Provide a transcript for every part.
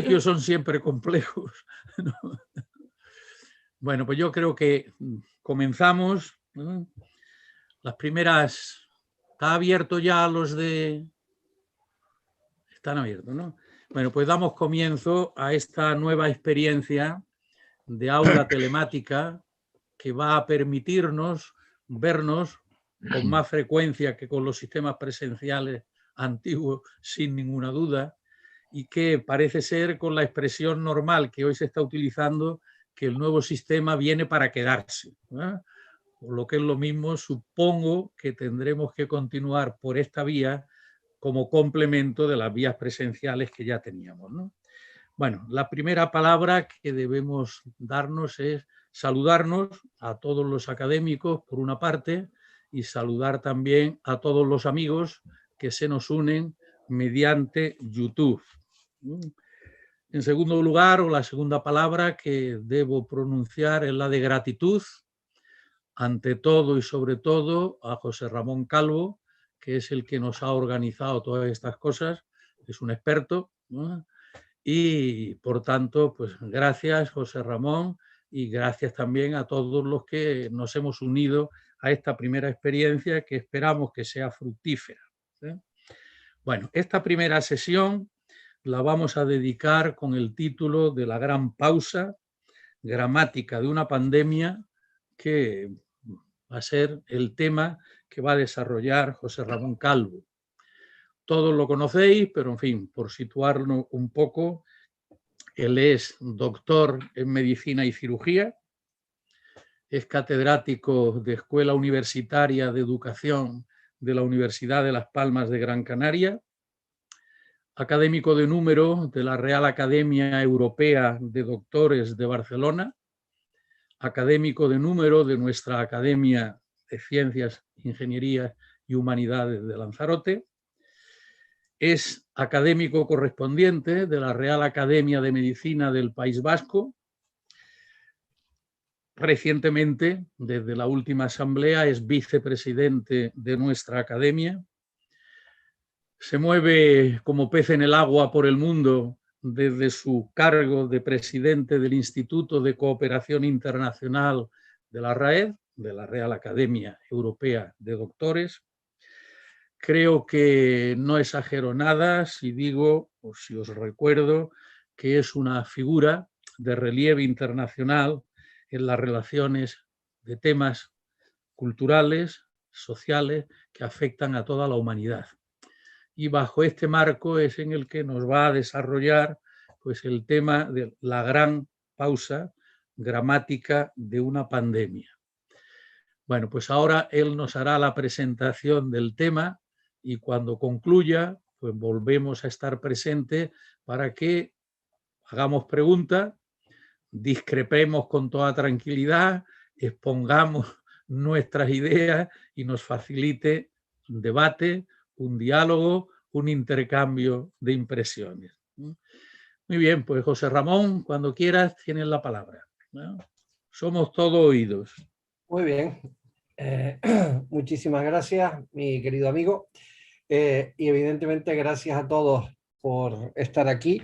colegios son siempre complejos, ¿no? Bueno, pues yo creo que comenzamos, ¿no? Las primeras... ¿Está abierto ya los de...? Están abiertos, ¿no? Bueno, pues damos comienzo a esta nueva experiencia de aula telemática que va a permitirnos vernos con más frecuencia que con los sistemas presenciales antiguos, sin ninguna duda, y que parece ser con la expresión normal que hoy se está utilizando, que el nuevo sistema viene para quedarse, ¿no? Por lo que es lo mismo, supongo que tendremos que continuar por esta vía como complemento de las vías presenciales que ya teníamos, ¿no? Bueno, la primera palabra que debemos darnos es saludarnos a todos los académicos, por una parte, y saludar también a todos los amigos que se nos unen mediante YouTube. En segundo lugar, o la segunda palabra que debo pronunciar es la de gratitud, ante todo y sobre todo a José Ramón Calvo, que es el que nos ha organizado todas estas cosas, es un experto, ¿no? Y por tanto, pues gracias José Ramón y gracias también a todos los que nos hemos unido a esta primera experiencia que esperamos que sea fructífera, ¿sí? Bueno, esta primera sesión la vamos a dedicar con el título de La gran pausa, gramática de una pandemia, que va a ser el tema que va a desarrollar José Ramón Calvo. Todos lo conocéis, pero en fin, por situarlo un poco, él es doctor en medicina y cirugía, es catedrático de Escuela Universitaria de Educación de la Universidad de Las Palmas de Gran Canaria, académico de número de la Real Academia Europea de Doctores de Barcelona, académico de número de nuestra Academia de Ciencias, Ingeniería y Humanidades de Lanzarote, es académico correspondiente de la Real Academia de Medicina del País Vasco. Recientemente, desde la última asamblea, es vicepresidente de nuestra academia. Se mueve como pez en el agua por el mundo desde su cargo de presidente del Instituto de Cooperación Internacional de la RAED, de la Real Academia Europea de Doctores. Creo que no exagero nada si digo, o si os recuerdo, que es una figura de relieve internacional en las relaciones de temas culturales, sociales, que afectan a toda la humanidad. Y bajo este marco es en el que nos va a desarrollar pues, el tema de la gran pausa gramática de una pandemia. Bueno, pues ahora él nos hará la presentación del tema y cuando concluya, pues volvemos a estar presente para que hagamos preguntas, discrepemos con toda tranquilidad, expongamos nuestras ideas y nos facilite un debate, un diálogo, un intercambio de impresiones. Muy bien, pues José Ramón, cuando quieras tienes la palabra, ¿no? Somos todo oídos. Muy bien. Muchísimas gracias, mi querido amigo. Y evidentemente gracias a todos por estar aquí.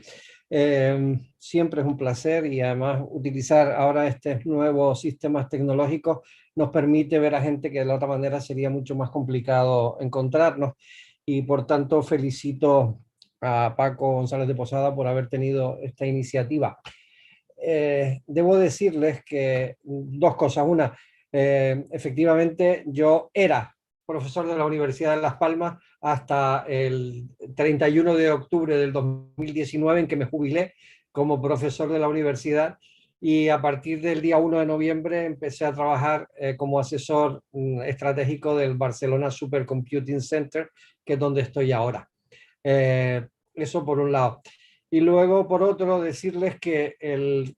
Siempre es un placer y además utilizar ahora estos nuevos sistemas tecnológicos nos permite ver a gente que de la otra manera sería mucho más complicado encontrarnos. Y por tanto felicito a Paco González de Posada por haber tenido esta iniciativa. Debo decirles que dos cosas. Una, efectivamente yo era profesor de la Universidad de Las Palmas hasta el 31 de octubre del 2019 en que me jubilé como profesor de la universidad y a partir del día 1 de noviembre empecé a trabajar como asesor estratégico del Barcelona Supercomputing Center, que es donde estoy ahora. Eso por un lado. Y luego, por otro, decirles que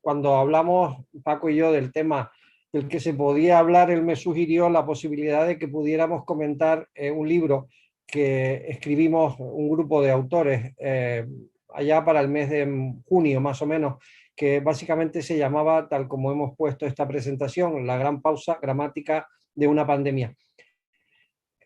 cuando hablamos, Paco y yo, del tema del que se podía hablar, él me sugirió la posibilidad de que pudiéramos comentar un libro que escribimos un grupo de autores allá para el mes de junio, más o menos, que básicamente se llamaba, tal como hemos puesto esta presentación, La gran pausa gramática de una pandemia.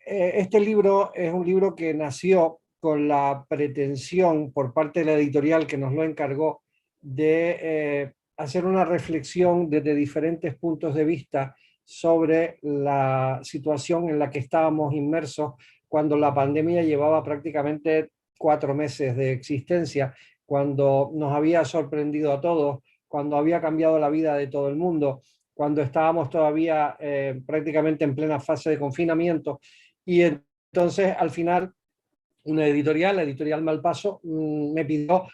Este libro es un libro que nació con la pretensión por parte de la editorial que nos lo encargó de hacer una reflexión desde diferentes puntos de vista sobre la situación en la que estábamos inmersos cuando la pandemia llevaba prácticamente 4 meses de existencia, cuando nos había sorprendido a todos, cuando había cambiado la vida de todo el mundo, cuando estábamos todavía prácticamente en plena fase de confinamiento. Y entonces, al final, una editorial, la editorial Malpaso, me pidió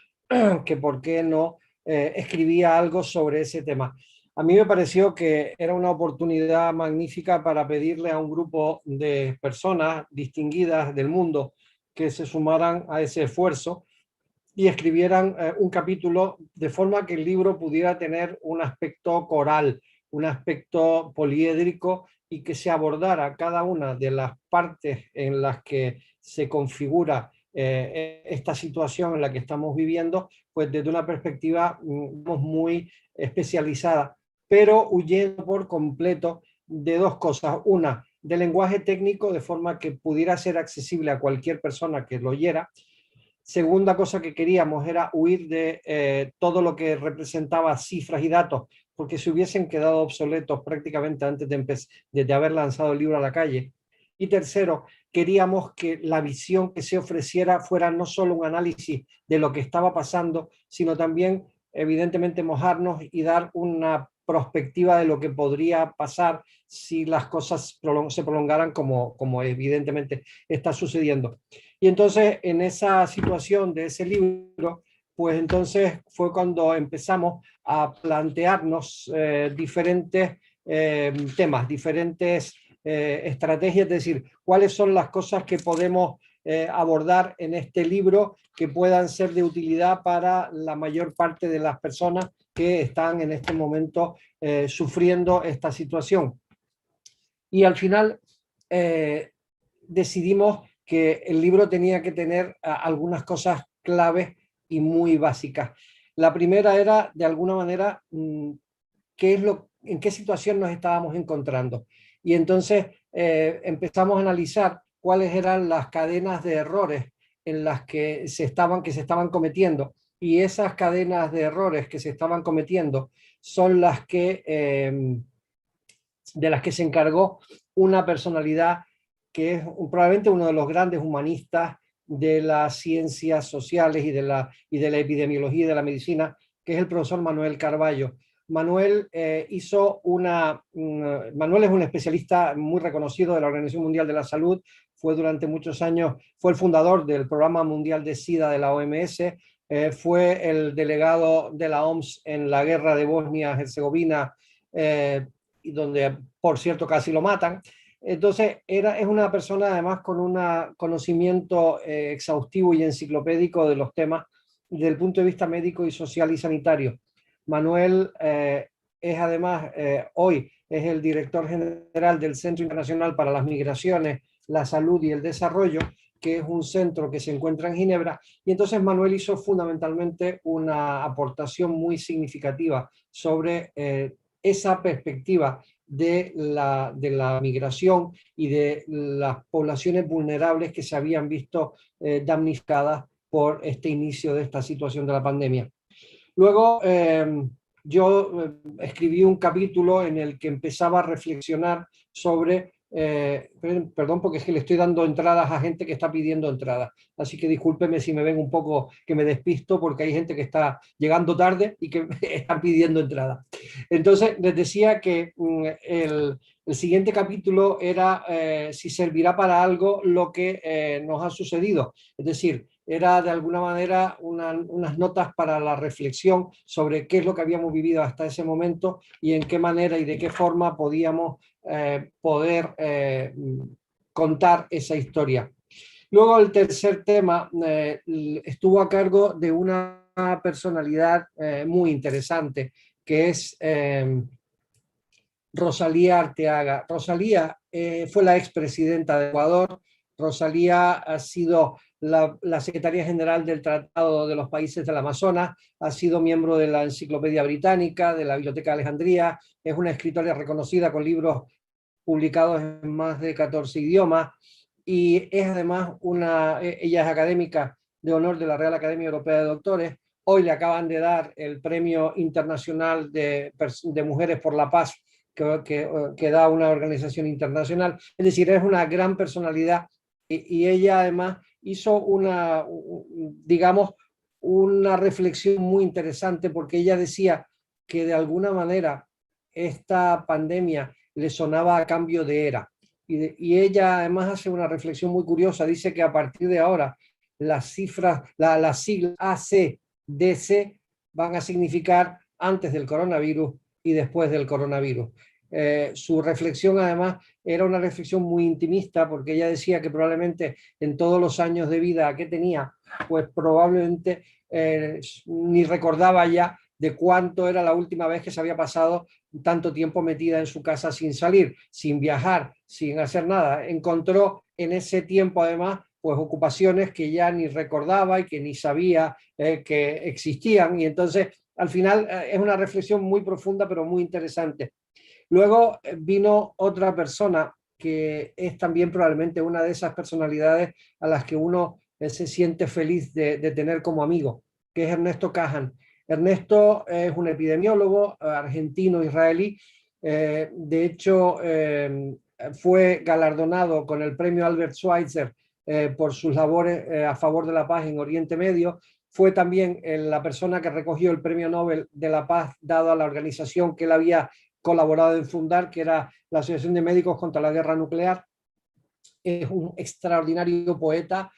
que por qué no escribía algo sobre ese tema. A mí me pareció que era una oportunidad magnífica para pedirle a un grupo de personas distinguidas del mundo que se sumaran a ese esfuerzo y escribieran un capítulo de forma que el libro pudiera tener un aspecto coral, un aspecto poliédrico y que se abordara cada una de las partes en las que se configura esta situación en la que estamos viviendo, pues desde una perspectiva muy especializada, pero huyendo por completo de dos cosas. Una, del lenguaje técnico, de forma que pudiera ser accesible a cualquier persona que lo oyera. Segunda cosa que queríamos era huir de todo lo que representaba cifras y datos, porque se hubiesen quedado obsoletos prácticamente antes de haber lanzado el libro a la calle. Y tercero, queríamos que la visión que se ofreciera fuera no solo un análisis de lo que estaba pasando, sino también, evidentemente, mojarnos y dar una perspectiva de lo que podría pasar si las cosas se prolongaran como evidentemente está sucediendo. Y entonces, en esa situación de ese libro, pues entonces fue cuando empezamos a plantearnos diferentes temas, diferentes estrategias, es decir, cuáles son las cosas que podemos abordar en este libro que puedan ser de utilidad para la mayor parte de las personas que están en este momento sufriendo esta situación. Y al final decidimos que el libro tenía que tener algunas cosas claves y muy básicas. La primera era, de alguna manera, en qué situación nos estábamos encontrando. Y entonces empezamos a analizar cuáles eran las cadenas de errores en las que se estaban cometiendo. Y esas cadenas de errores que se estaban cometiendo son las que, de las que se encargó una personalidad que es probablemente uno de los grandes humanistas de las ciencias sociales y de la epidemiología y de la medicina, que es el profesor Manuel Carballo. Manuel Manuel es un especialista muy reconocido de la Organización Mundial de la Salud, fue durante muchos años, fue el fundador del Programa Mundial de SIDA de la OMS, fue el delegado de la OMS en la guerra de Bosnia-Herzegovina, y donde, por cierto, casi lo matan. Entonces, es una persona además con un conocimiento exhaustivo y enciclopédico de los temas desde el punto de vista médico y social y sanitario. Manuel es además, hoy, es el director general del Centro Internacional para las Migraciones, la Salud y el Desarrollo, que es un centro que se encuentra en Ginebra. Y entonces Manuel hizo fundamentalmente una aportación muy significativa sobre esa perspectiva de la migración y de las poblaciones vulnerables que se habían visto damnificadas por este inicio de esta situación de la pandemia. Luego yo escribí un capítulo en el que empezaba a reflexionar sobre, perdón porque es que le estoy dando entradas a gente que está pidiendo entradas, así que discúlpeme si me ven un poco que me despisto porque hay gente que está llegando tarde y que están pidiendo entradas. Entonces les decía que el siguiente capítulo era si servirá para algo lo que nos ha sucedido, es decir, era de alguna manera unas notas para la reflexión sobre qué es lo que habíamos vivido hasta ese momento y en qué manera y de qué forma podíamos poder contar esa historia. Luego el tercer tema estuvo a cargo de una personalidad muy interesante, que es Rosalía Arteaga. Rosalía fue la expresidenta de Ecuador. Rosalía ha sido la secretaria general del Tratado de los Países del Amazonas, ha sido miembro de la Enciclopedia Británica, de la Biblioteca de Alejandría, es una escritora reconocida con libros publicados en más de 14 idiomas y es además ella es académica de honor de la Real Academia Europea de Doctores, Hoy le acaban de dar el Premio Internacional de Mujeres por la Paz que da una organización internacional. Es decir, es una gran personalidad y ella además hizo digamos, una reflexión muy interesante porque ella decía que de alguna manera esta pandemia le sonaba a cambio de era. Y ella además hace una reflexión muy curiosa, dice que a partir de ahora las cifras, las siglas ACDC van a significar antes del coronavirus y después del coronavirus. Su reflexión además era una reflexión muy intimista porque ella decía que probablemente en todos los años de vida que tenía, pues probablemente ni recordaba ya de cuánto era la última vez que se había pasado tanto tiempo metida en su casa sin salir, sin viajar, sin hacer nada. Encontró en ese tiempo además pues ocupaciones que ya ni recordaba y que ni sabía que existían, y entonces al final es una reflexión muy profunda pero muy interesante. Luego vino otra persona que es también probablemente una de esas personalidades a las que uno se siente feliz de tener como amigo, que es Ernesto Cajan. Ernesto es un epidemiólogo argentino-israelí. De hecho, fue galardonado con el premio Albert Schweitzer por sus labores a favor de la paz en Oriente Medio. Fue también la persona que recogió el premio Nobel de la Paz dado a la organización que él había colaborado en fundar, que era la Asociación de Médicos contra la Guerra Nuclear. Es un extraordinario poeta,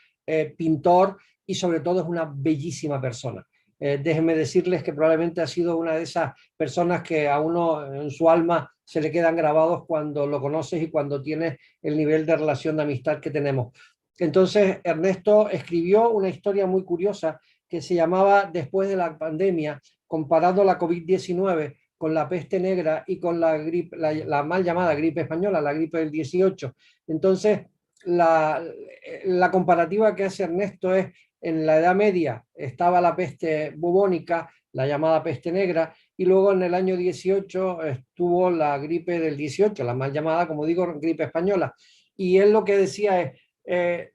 pintor y sobre todo es una bellísima persona. Déjenme decirles que probablemente ha sido una de esas personas que a uno en su alma se le quedan grabados cuando lo conoces y cuando tienes el nivel de relación de amistad que tenemos. Entonces, Ernesto escribió una historia muy curiosa que se llamaba Después de la pandemia, comparando la COVID-19 con la peste negra y con la gripe, la mal llamada gripe española, la gripe del 18. Entonces, la comparativa que hace Ernesto es, en la Edad Media estaba la peste bubónica, la llamada peste negra, y luego en el año 18 estuvo la gripe del 18, la mal llamada, como digo, gripe española. Y él lo que decía es,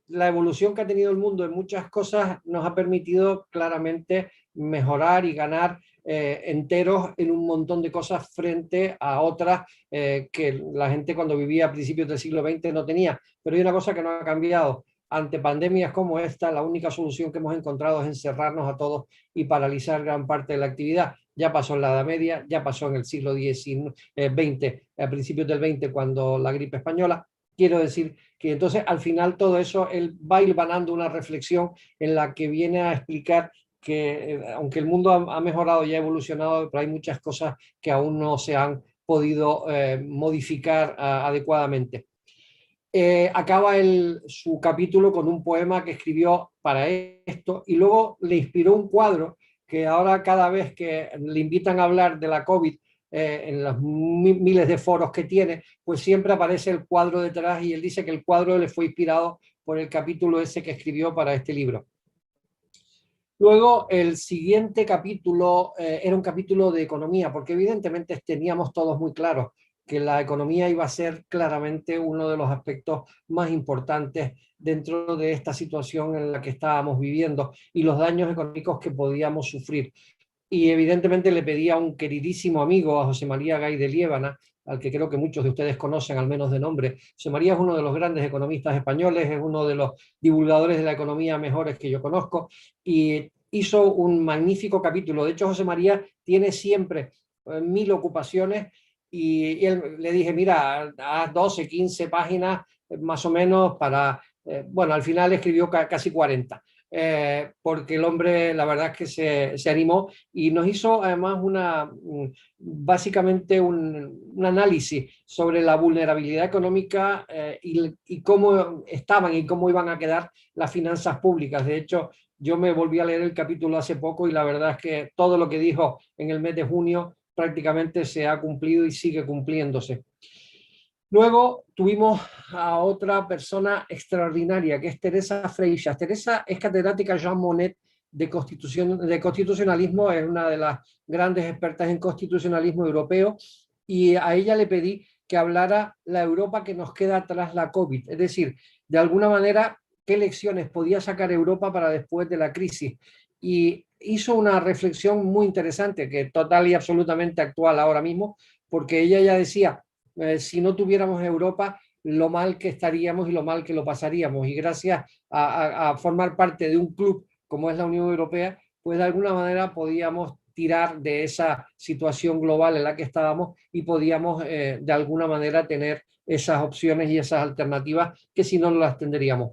la evolución que ha tenido el mundo en muchas cosas nos ha permitido claramente mejorar y ganar enteros en un montón de cosas frente a otras que la gente cuando vivía a principios del siglo XX no tenía. Pero hay una cosa que no ha cambiado. Ante pandemias como esta, la única solución que hemos encontrado es encerrarnos a todos y paralizar gran parte de la actividad. Ya pasó en la Edad Media, ya pasó en el siglo XX, a principios del XX, cuando la gripe española. Quiero decir que entonces al final todo eso él va hilvanando una reflexión en la que viene a explicar que aunque el mundo ha mejorado y ha evolucionado, pero hay muchas cosas que aún no se han podido modificar adecuadamente. Acaba su capítulo con un poema que escribió para esto y luego le inspiró un cuadro que ahora cada vez que le invitan a hablar de la COVID en los miles de foros que tiene, pues siempre aparece el cuadro detrás y él dice que el cuadro le fue inspirado por el capítulo ese que escribió para este libro. Luego, el siguiente capítulo era un capítulo de economía, porque evidentemente teníamos todos muy claro que la economía iba a ser claramente uno de los aspectos más importantes dentro de esta situación en la que estábamos viviendo y los daños económicos que podíamos sufrir. Y evidentemente le pedí a un queridísimo amigo, a José María Gay de Liébana, al que creo que muchos de ustedes conocen, al menos de nombre. José María es uno de los grandes economistas españoles, es uno de los divulgadores de la economía mejores que yo conozco, y hizo un magnífico capítulo. De hecho, José María tiene siempre 1000 ocupaciones y él, le dije, mira, haz 12, 15 páginas más o menos para... bueno, al final escribió casi 40. Porque el hombre la verdad es que se animó y nos hizo además básicamente un análisis sobre la vulnerabilidad económica y cómo estaban y cómo iban a quedar las finanzas públicas. De hecho, yo me volví a leer el capítulo hace poco y la verdad es que todo lo que dijo en el mes de junio prácticamente se ha cumplido y sigue cumpliéndose. Luego tuvimos a otra persona extraordinaria, que es Teresa Freixas. Teresa es catedrática Jean Monnet de constitucionalismo, es una de las grandes expertas en constitucionalismo europeo, y a ella le pedí que hablara la Europa que nos queda tras la COVID. Es decir, de alguna manera, qué lecciones podía sacar Europa para después de la crisis. Y hizo una reflexión muy interesante, que total y absolutamente actual ahora mismo, porque ella ya decía, si no tuviéramos Europa, lo mal que estaríamos y lo mal que lo pasaríamos. Y gracias a formar parte de un club como es la Unión Europea, pues de alguna manera podíamos tirar de esa situación global en la que estábamos y podíamos de alguna manera tener esas opciones y esas alternativas que si no, no las tendríamos.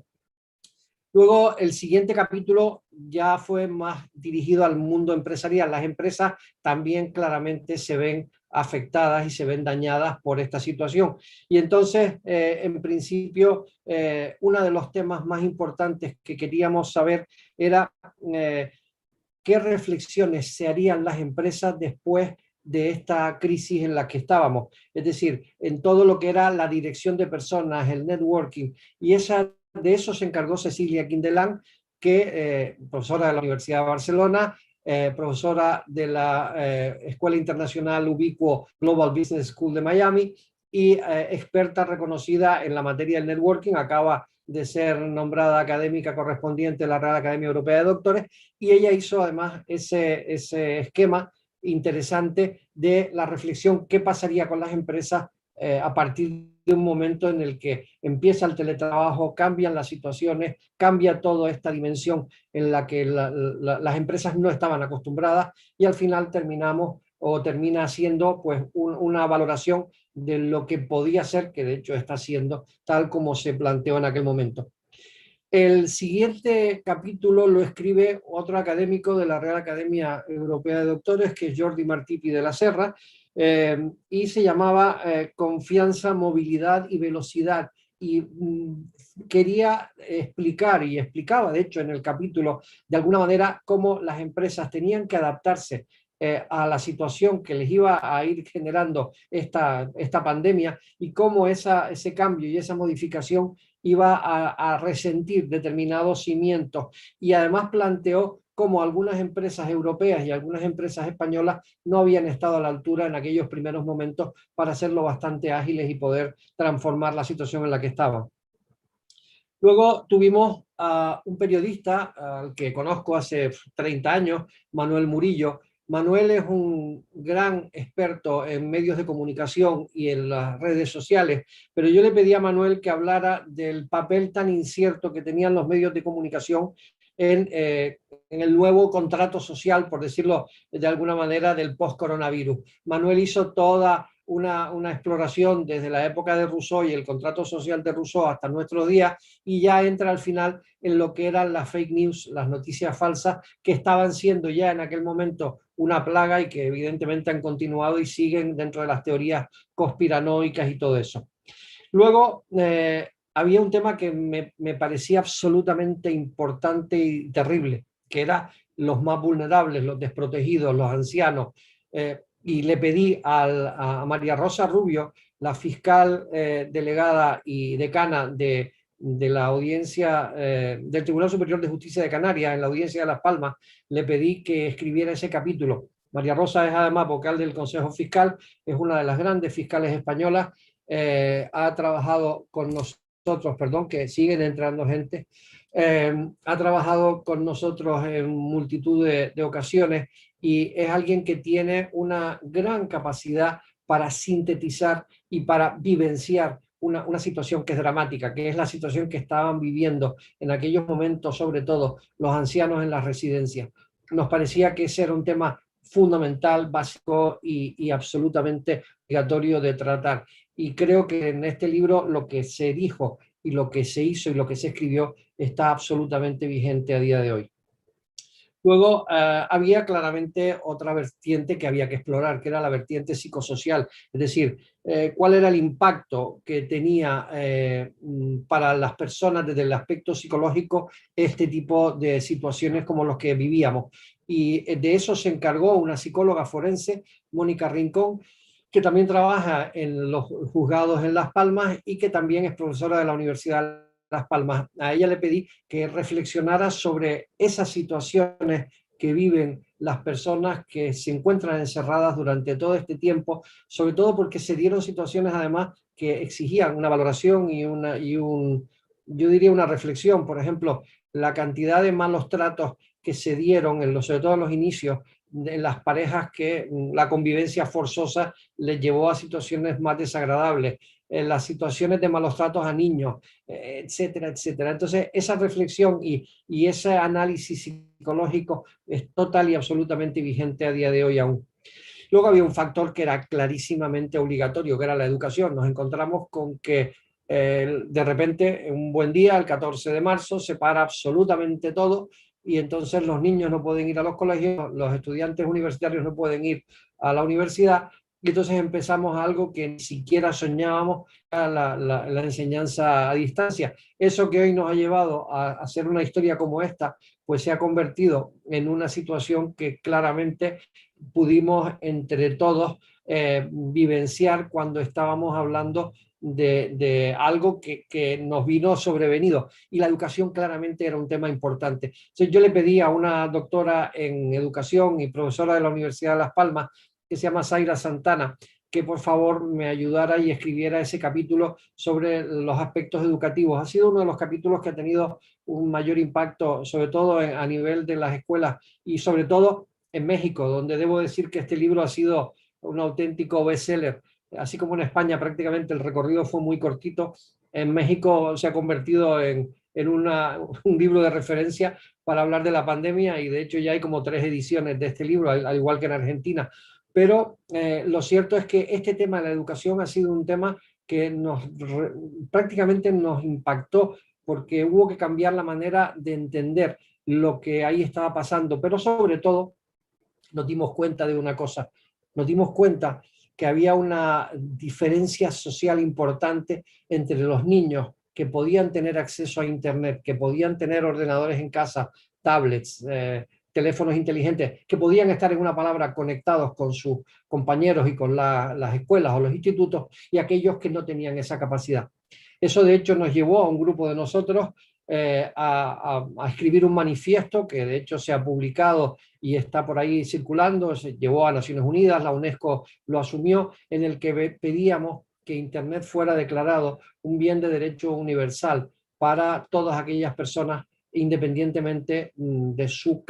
Luego, el siguiente capítulo ya fue más dirigido al mundo empresarial. Las empresas también claramente se ven afectadas y se ven dañadas por esta situación. Y entonces, en principio, uno de los temas más importantes que queríamos saber era qué reflexiones se harían las empresas después de esta crisis en la que estábamos. Es decir, en todo lo que era la dirección de personas, el networking, y de eso se encargó Cecilia Quindelán, que profesora de la Universidad de Barcelona, profesora de la Escuela Internacional Ubiquo Global Business School de Miami y experta reconocida en la materia del networking, acaba de ser nombrada académica correspondiente a la Real Academia Europea de Doctores, y ella hizo además ese esquema interesante de la reflexión qué pasaría con las empresas a partir de un momento en el que empieza el teletrabajo, cambian las situaciones, cambia toda esta dimensión en la que las empresas no estaban acostumbradas y al final terminamos o termina siendo pues una valoración de lo que podía ser, que de hecho está siendo tal como se planteó en aquel momento. El siguiente capítulo lo escribe otro académico de la Real Academia Europea de Doctores, que es Jordi Martí de la Serra, y se llamaba Confianza, Movilidad y Velocidad. Y quería explicar, y explicaba de hecho en el capítulo, de alguna manera, cómo las empresas tenían que adaptarse a la situación que les iba a ir generando esta pandemia y cómo ese cambio y esa modificación iba a resentir determinados cimientos, y además planteó cómo algunas empresas europeas y algunas empresas españolas no habían estado a la altura en aquellos primeros momentos para hacerlo bastante ágiles y poder transformar la situación en la que estaban. Luego tuvimos a un periodista al que conozco hace 30 años, Manuel Murillo. Manuel es un gran experto en medios de comunicación y en las redes sociales, pero yo le pedí a Manuel que hablara del papel tan incierto que tenían los medios de comunicación en el nuevo contrato social, por decirlo de alguna manera, del post-coronavirus. Manuel hizo toda una exploración desde la época de Rousseau y el contrato social de Rousseau hasta nuestros días, y ya entra al final en lo que eran las fake news, las noticias falsas, que estaban siendo ya en aquel momento una plaga y que evidentemente han continuado y siguen dentro de las teorías conspiranoicas y todo eso. Luego, había un tema que me parecía absolutamente importante y terrible, que era los más vulnerables, los desprotegidos, los ancianos. Y le pedí a María Rosa Rubio, la fiscal delegada y decana de la audiencia del Tribunal Superior de Justicia de Canarias, en la audiencia de Las Palmas, le pedí que escribiera ese capítulo. María Rosa es además vocal del Consejo Fiscal, es una de las grandes fiscales españolas, ha trabajado con nosotros, perdón, que siguen entrando gente, ha trabajado con nosotros en multitud de ocasiones y es alguien que tiene una gran capacidad para sintetizar y para vivenciar una situación que es dramática, que es la situación que estaban viviendo en aquellos momentos, sobre todo los ancianos en las residencias. Nos parecía que ese era un tema fundamental, básico y absolutamente obligatorio de tratar. Y creo que en este libro lo que se dijo y lo que se hizo y lo que se escribió está absolutamente vigente a día de hoy. Luego había claramente otra vertiente que había que explorar, que era la vertiente psicosocial, es decir, cuál era el impacto que tenía para las personas desde el aspecto psicológico este tipo de situaciones como los que vivíamos. Y de eso se encargó una psicóloga forense, Mónica Rincón, que también trabaja en los juzgados en Las Palmas y que también es profesora de la Universidad de Las Palmas. A ella le pedí que reflexionara sobre esas situaciones que viven las personas que se encuentran encerradas durante todo este tiempo, sobre todo porque se dieron situaciones además que exigían una valoración y yo diría una reflexión. Por ejemplo, la cantidad de malos tratos que se dieron, sobre todo en los inicios, en las parejas que la convivencia forzosa les llevó a situaciones más desagradables, en las situaciones de malos tratos a niños, etcétera, etcétera. Entonces, esa reflexión y ese análisis psicológico es total y absolutamente vigente a día de hoy aún. Luego había un factor que era clarísimamente obligatorio, que era la educación. Nos encontramos con que de repente, un buen día, el 14 de marzo, se para absolutamente todo y entonces los niños no pueden ir a los colegios, los estudiantes universitarios no pueden ir a la universidad, y entonces empezamos algo que ni siquiera soñábamos, la enseñanza a distancia. Eso que hoy nos ha llevado a hacer una historia como esta, pues se ha convertido en una situación que claramente pudimos entre todos vivenciar cuando estábamos hablando de algo que nos vino sobrevenido, y la educación claramente era un tema importante. Entonces, yo le pedí a una doctora en educación y profesora de la Universidad de Las Palmas, que se llama Zaira Santana, que por favor me ayudara y escribiera ese capítulo sobre los aspectos educativos. Ha sido uno de los capítulos que ha tenido un mayor impacto, sobre todo a nivel de las escuelas y sobre todo en México, donde debo decir que este libro ha sido un auténtico bestseller. Así como en España prácticamente el recorrido fue muy cortito, en México se ha convertido en un libro de referencia para hablar de la pandemia, y de hecho ya hay como 3 ediciones de este libro, al igual que en Argentina. Pero lo cierto es que este tema de la educación ha sido un tema que prácticamente nos impactó, porque hubo que cambiar la manera de entender lo que ahí estaba pasando, pero sobre todo nos dimos cuenta de una cosa, nos dimos cuenta que había una diferencia social importante entre los niños que podían tener acceso a Internet, que podían tener ordenadores en casa, tablets, teléfonos inteligentes, que podían estar, en una palabra, conectados con sus compañeros y con las escuelas o los institutos, y aquellos que no tenían esa capacidad. Eso, de hecho, nos llevó a un grupo de nosotros a escribir un manifiesto que de hecho se ha publicado y está por ahí circulando, se llevó a Naciones Unidas, la UNESCO lo asumió, en el que pedíamos que Internet fuera declarado un bien de derecho universal para todas aquellas personas, independientemente de su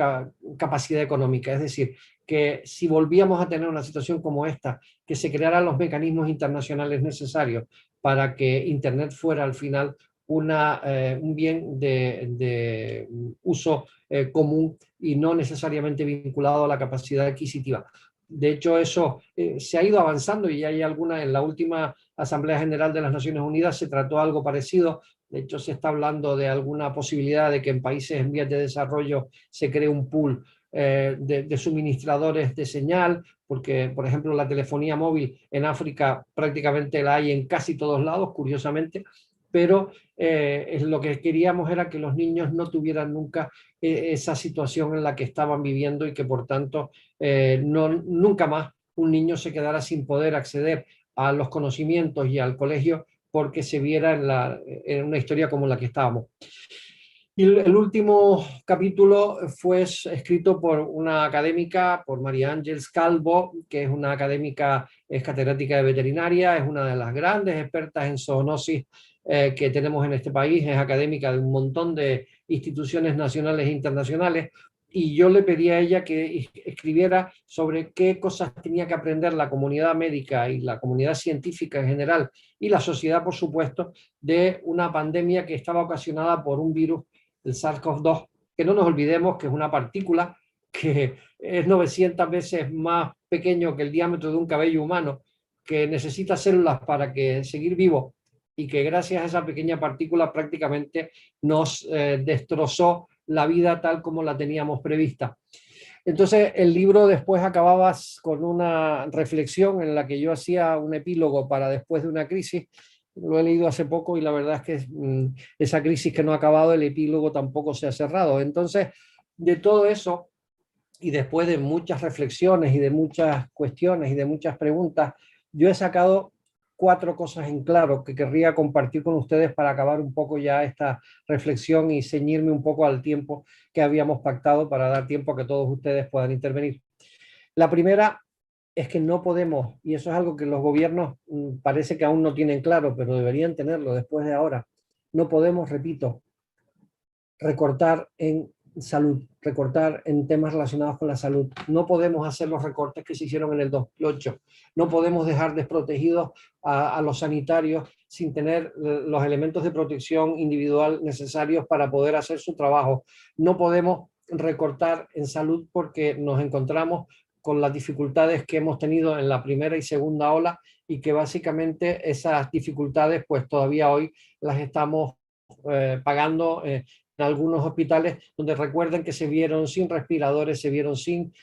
capacidad económica. Es decir, que si volvíamos a tener una situación como esta, que se crearan los mecanismos internacionales necesarios para que Internet fuera al final un bien de uso común y no necesariamente vinculado a la capacidad adquisitiva. De hecho, eso se ha ido avanzando, y hay alguna, en la última Asamblea General de las Naciones Unidas se trató algo parecido. De hecho, se está hablando de alguna posibilidad de que en países en vías de desarrollo se cree un pool de suministradores de señal, porque, por ejemplo, la telefonía móvil en África prácticamente la hay en casi todos lados, curiosamente, pero lo que queríamos era que los niños no tuvieran nunca esa situación en la que estaban viviendo, y que por tanto nunca más un niño se quedara sin poder acceder a los conocimientos y al colegio porque se viera en una historia como la que estábamos. Y el último capítulo fue escrito por una académica, por María Ángeles Calvo, que es una académica, es catedrática de veterinaria, es una de las grandes expertas en zoonosis que tenemos en este país, es académica de un montón de instituciones nacionales e internacionales, y yo le pedí a ella que escribiera sobre qué cosas tenía que aprender la comunidad médica y la comunidad científica en general, y la sociedad, por supuesto, de una pandemia que estaba ocasionada por un virus, el SARS-CoV-2, que no nos olvidemos que es una partícula que es 900 veces más pequeño que el diámetro de un cabello humano, que necesita células para seguir vivo, y que gracias a esa pequeña partícula prácticamente nos destrozó la vida tal como la teníamos prevista. Entonces el libro después acababa con una reflexión en la que yo hacía un epílogo para después de una crisis. Lo he leído hace poco y la verdad es que esa crisis que no ha acabado, el epílogo tampoco se ha cerrado. Entonces, de todo eso, y después de muchas reflexiones y de muchas cuestiones y de muchas preguntas, yo he sacado 4 cosas en claro que querría compartir con ustedes para acabar un poco ya esta reflexión y ceñirme un poco al tiempo que habíamos pactado, para dar tiempo a que todos ustedes puedan intervenir. La primera es que no podemos, y eso es algo que los gobiernos parece que aún no tienen claro, pero deberían tenerlo después de ahora, no podemos, repito, recortar en salud, recortar en temas relacionados con la salud. No podemos hacer los recortes que se hicieron en el 2008. No podemos dejar desprotegidos a los sanitarios sin tener los elementos de protección individual necesarios para poder hacer su trabajo. No podemos recortar en salud porque nos encontramos con las dificultades que hemos tenido en la primera y segunda ola y que básicamente esas dificultades pues todavía hoy las estamos pagando en algunos hospitales, donde recuerden que se vieron sin respiradores, se vieron sin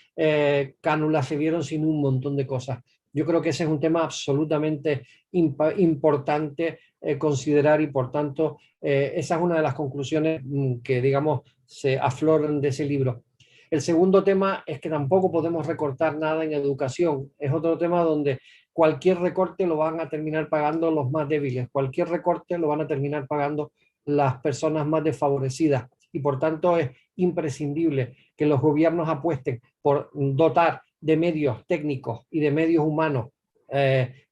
cánulas, se vieron sin un montón de cosas. Yo creo que ese es un tema absolutamente importante considerar y por tanto esa es una de las conclusiones que digamos se afloran de ese libro. El segundo tema es que tampoco podemos recortar nada en educación. Es otro tema donde cualquier recorte lo van a terminar pagando los más débiles, cualquier recorte lo van a terminar pagando las personas más desfavorecidas y por tanto es imprescindible que los gobiernos apuesten por dotar de medios técnicos y de medios humanos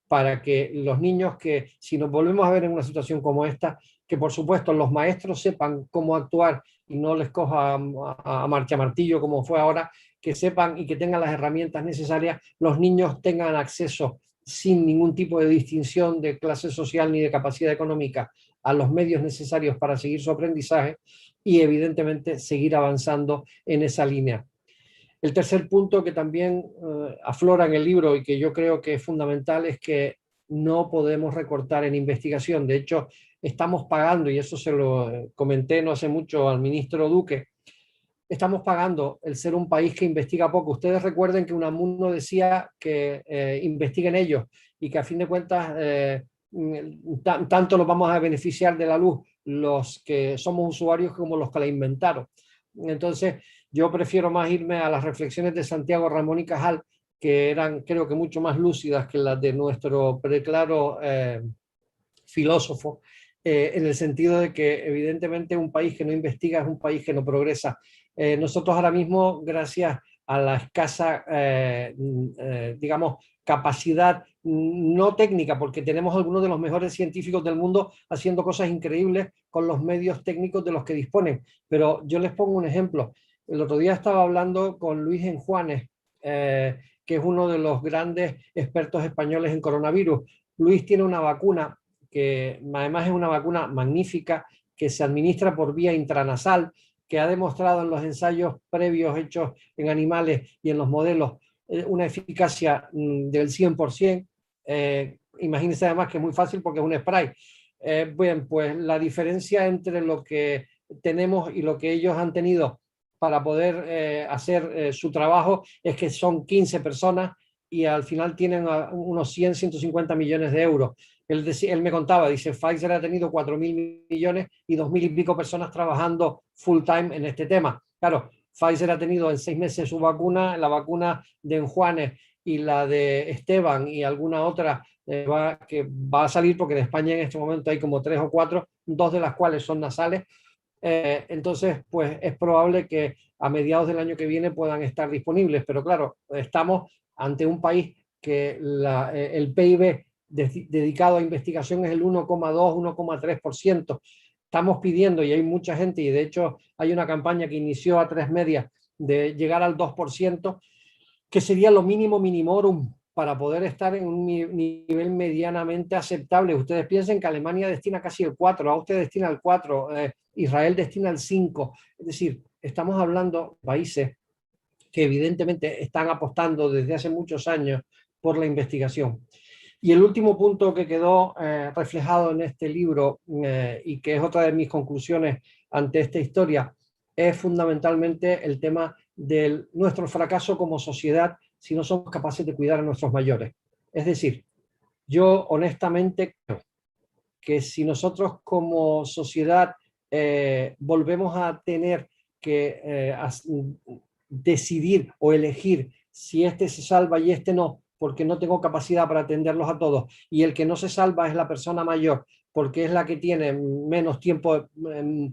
para que los niños que si nos volvemos a ver en una situación como esta, que por supuesto los maestros sepan cómo actuar y no les coja a marcha martillo como fue ahora, que sepan y que tengan las herramientas necesarias, los niños tengan acceso sin ningún tipo de distinción de clase social ni de capacidad económica a los medios necesarios para seguir su aprendizaje y evidentemente seguir avanzando en esa línea. El tercer punto que también aflora en el libro y que yo creo que es fundamental es que no podemos recortar en investigación. De hecho, estamos pagando, y eso se lo comenté no hace mucho al ministro Duque, estamos pagando el ser un país que investiga poco. Ustedes recuerden que Unamuno decía que investiguen ellos y que a fin de cuentas tanto nos vamos a beneficiar de la luz los que somos usuarios como los que la inventaron. Entonces, yo prefiero más irme a las reflexiones de Santiago Ramón y Cajal, que eran creo que mucho más lúcidas que las de nuestro preclaro filósofo, en el sentido de que evidentemente un país que no investiga es un país que no progresa. Nosotros ahora mismo, gracias a la escasa, digamos, capacidad no técnica, porque tenemos algunos de los mejores científicos del mundo haciendo cosas increíbles con los medios técnicos de los que disponen. Pero yo les pongo un ejemplo. El otro día estaba hablando con Luis Enjuanes, que es uno de los grandes expertos españoles en coronavirus. Luis tiene una vacuna que además es una vacuna magnífica, que se administra por vía intranasal, que ha demostrado en los ensayos previos hechos en animales y en los modelos una eficacia del 100%. Imagínense además que es muy fácil porque es un spray. Bien, pues la diferencia entre lo que tenemos y lo que ellos han tenido para poder hacer su trabajo es que son 15 personas y al final tienen unos 100, 150 millones de euros. Él me contaba, dice, Pfizer ha tenido 4.000 millones y 2.000 y pico personas trabajando full time en este tema. Claro, Pfizer ha tenido en 6 meses su vacuna, la vacuna de Enjuanes y la de Esteban y alguna otra que va a salir porque en España en este momento hay como 3 o 4, 2 de las cuales son nasales. Entonces, pues es probable que a mediados del año que viene puedan estar disponibles, pero claro, estamos ante un país que el PIB dedicado a investigación es el 1,2, 1,3%. Estamos pidiendo, y hay mucha gente, y de hecho hay una campaña que inició a 3 Media de llegar al 2%, que sería lo mínimo minimorum para poder estar en un nivel medianamente aceptable. Ustedes piensen que Alemania destina casi el 4%, Austria destina el 4%, Israel destina el 5%. Es decir, estamos hablando de países que evidentemente están apostando desde hace muchos años por la investigación. Y el último punto que quedó reflejado en este libro y que es otra de mis conclusiones ante esta historia es fundamentalmente el tema de nuestro fracaso como sociedad si no somos capaces de cuidar a nuestros mayores. Es decir, yo honestamente creo que si nosotros como sociedad volvemos a tener que decidir o elegir si este se salva y este no, porque no tengo capacidad para atenderlos a todos, y el que no se salva es la persona mayor, porque es la que tiene menos tiempo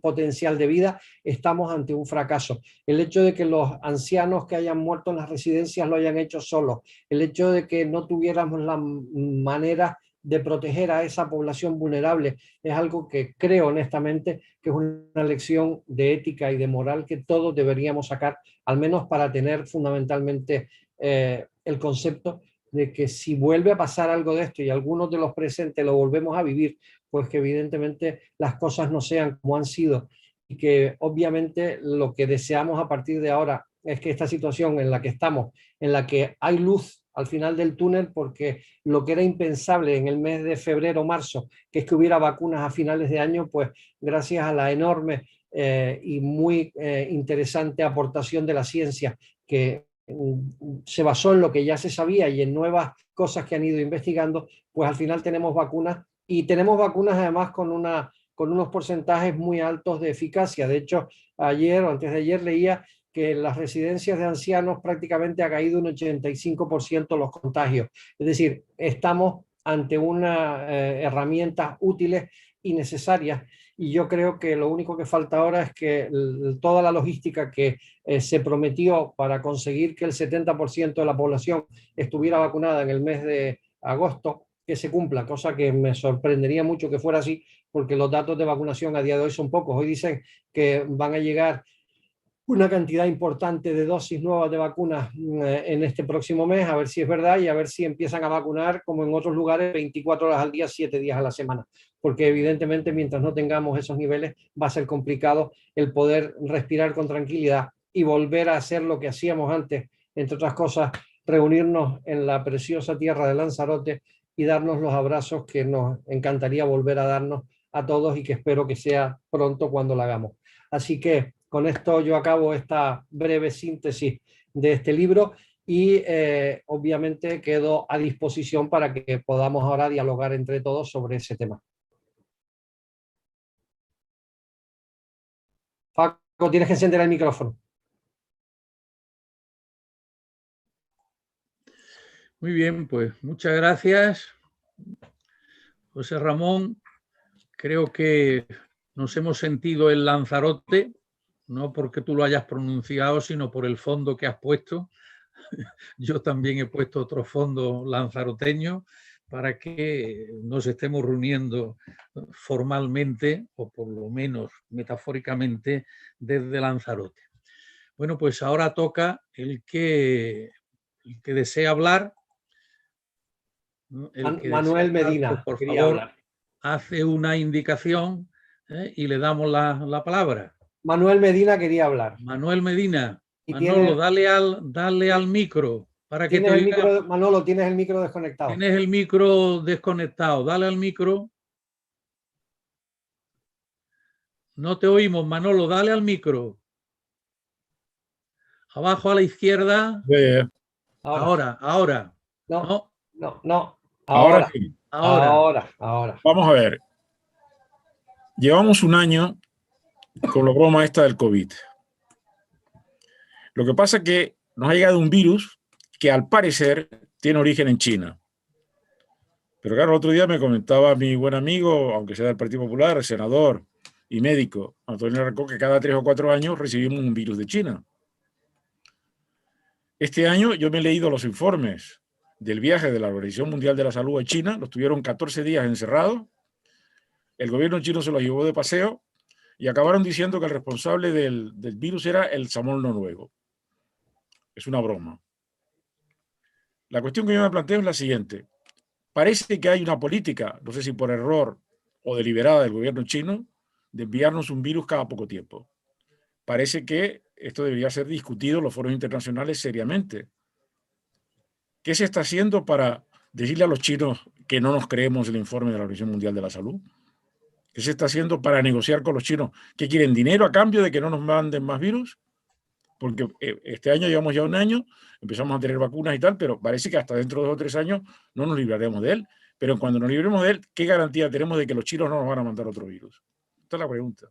potencial de vida, estamos ante un fracaso. El hecho de que los ancianos que hayan muerto en las residencias lo hayan hecho solos, el hecho de que no tuviéramos la manera de proteger a esa población vulnerable es algo que creo honestamente que es una lección de ética y de moral que todos deberíamos sacar, al menos para tener fundamentalmente el concepto de que si vuelve a pasar algo de esto y algunos de los presentes lo volvemos a vivir, pues que evidentemente las cosas no sean como han sido y que obviamente lo que deseamos a partir de ahora es que esta situación en la que estamos, en la que hay luz al final del túnel, porque lo que era impensable en el mes de febrero o marzo, que es que hubiera vacunas a finales de año, pues gracias a la enorme y muy interesante aportación de la ciencia que se basó en lo que ya se sabía y en nuevas cosas que han ido investigando, pues al final tenemos vacunas y tenemos vacunas además con unos porcentajes muy altos de eficacia. De hecho, ayer o antes de ayer leía que en las residencias de ancianos prácticamente ha caído un 85% los contagios. Es decir, estamos ante unas herramientas útiles y necesarias. Y yo creo que lo único que falta ahora es que toda la logística que se prometió para conseguir que el 70% de la población estuviera vacunada en el mes de agosto, que se cumpla, cosa que me sorprendería mucho que fuera así, porque los datos de vacunación a día de hoy son pocos. Hoy dicen que van a llegar una cantidad importante de dosis nuevas de vacunas en este próximo mes, a ver si es verdad y a ver si empiezan a vacunar como en otros lugares 24 horas al día, 7 días a la semana, porque evidentemente mientras no tengamos esos niveles va a ser complicado el poder respirar con tranquilidad y volver a hacer lo que hacíamos antes, entre otras cosas, reunirnos en la preciosa tierra de Lanzarote y darnos los abrazos que nos encantaría volver a darnos a todos y que espero que sea pronto cuando lo hagamos. Así que con esto yo acabo esta breve síntesis de este libro y obviamente quedo a disposición para que podamos ahora dialogar entre todos sobre ese tema. Paco, tienes que encender el micrófono. Muy bien, pues muchas gracias, José Ramón. Creo que nos hemos sentido en Lanzarote, no porque tú lo hayas pronunciado, sino por el fondo que has puesto. Yo también he puesto otro fondo lanzaroteño para que nos estemos reuniendo formalmente, o por lo menos metafóricamente, desde Lanzarote. Bueno, pues ahora toca el que desea hablar. El que Manuel desea hablar, Medina, pues, por quería favor, hablar. hace una indicación y le damos la palabra. Manuel Medina quería hablar. Manuel Medina, Y Manolo, tiene, dale al micro para que te tienes el oiga. micro, Manolo, tienes el micro desconectado. Tienes el micro desconectado, dale al micro. No te oímos, Manolo, dale al micro. Abajo a la izquierda. Ahora. Ahora. No, No, no. Ahora Ahora. sí. Ahora. Vamos a ver. Llevamos un año con la broma esta del COVID. Lo que pasa es que nos ha llegado un virus que al parecer tiene origen en China. Pero claro, el otro día me comentaba mi buen amigo, aunque sea del Partido Popular, senador y médico, Antonio Arcó, que cada 3 o 4 años recibimos un virus de China. Este año yo me he leído los informes del viaje de la Organización Mundial de la Salud a China, los tuvieron 14 días encerrados, el gobierno chino se los llevó de paseo y acabaron diciendo que el responsable del virus era el salmón noruego. Es una broma. La cuestión que yo me planteo es la siguiente. Parece que hay una política, no sé si por error o deliberada del gobierno chino, de enviarnos un virus cada poco tiempo. Parece que esto debería ser discutido en los foros internacionales seriamente. ¿Qué se está haciendo para decirle a los chinos que no nos creemos el informe de la Organización Mundial de la Salud? ¿Qué se está haciendo para negociar con los chinos que quieren dinero a cambio de que no nos manden más virus? Porque este año llevamos ya un año, empezamos a tener vacunas y tal, pero parece que hasta dentro de 2 o 3 años no nos libraremos de él. Pero cuando nos libremos de él, ¿qué garantía tenemos de que los chinos no nos van a mandar otro virus? Esta es la pregunta.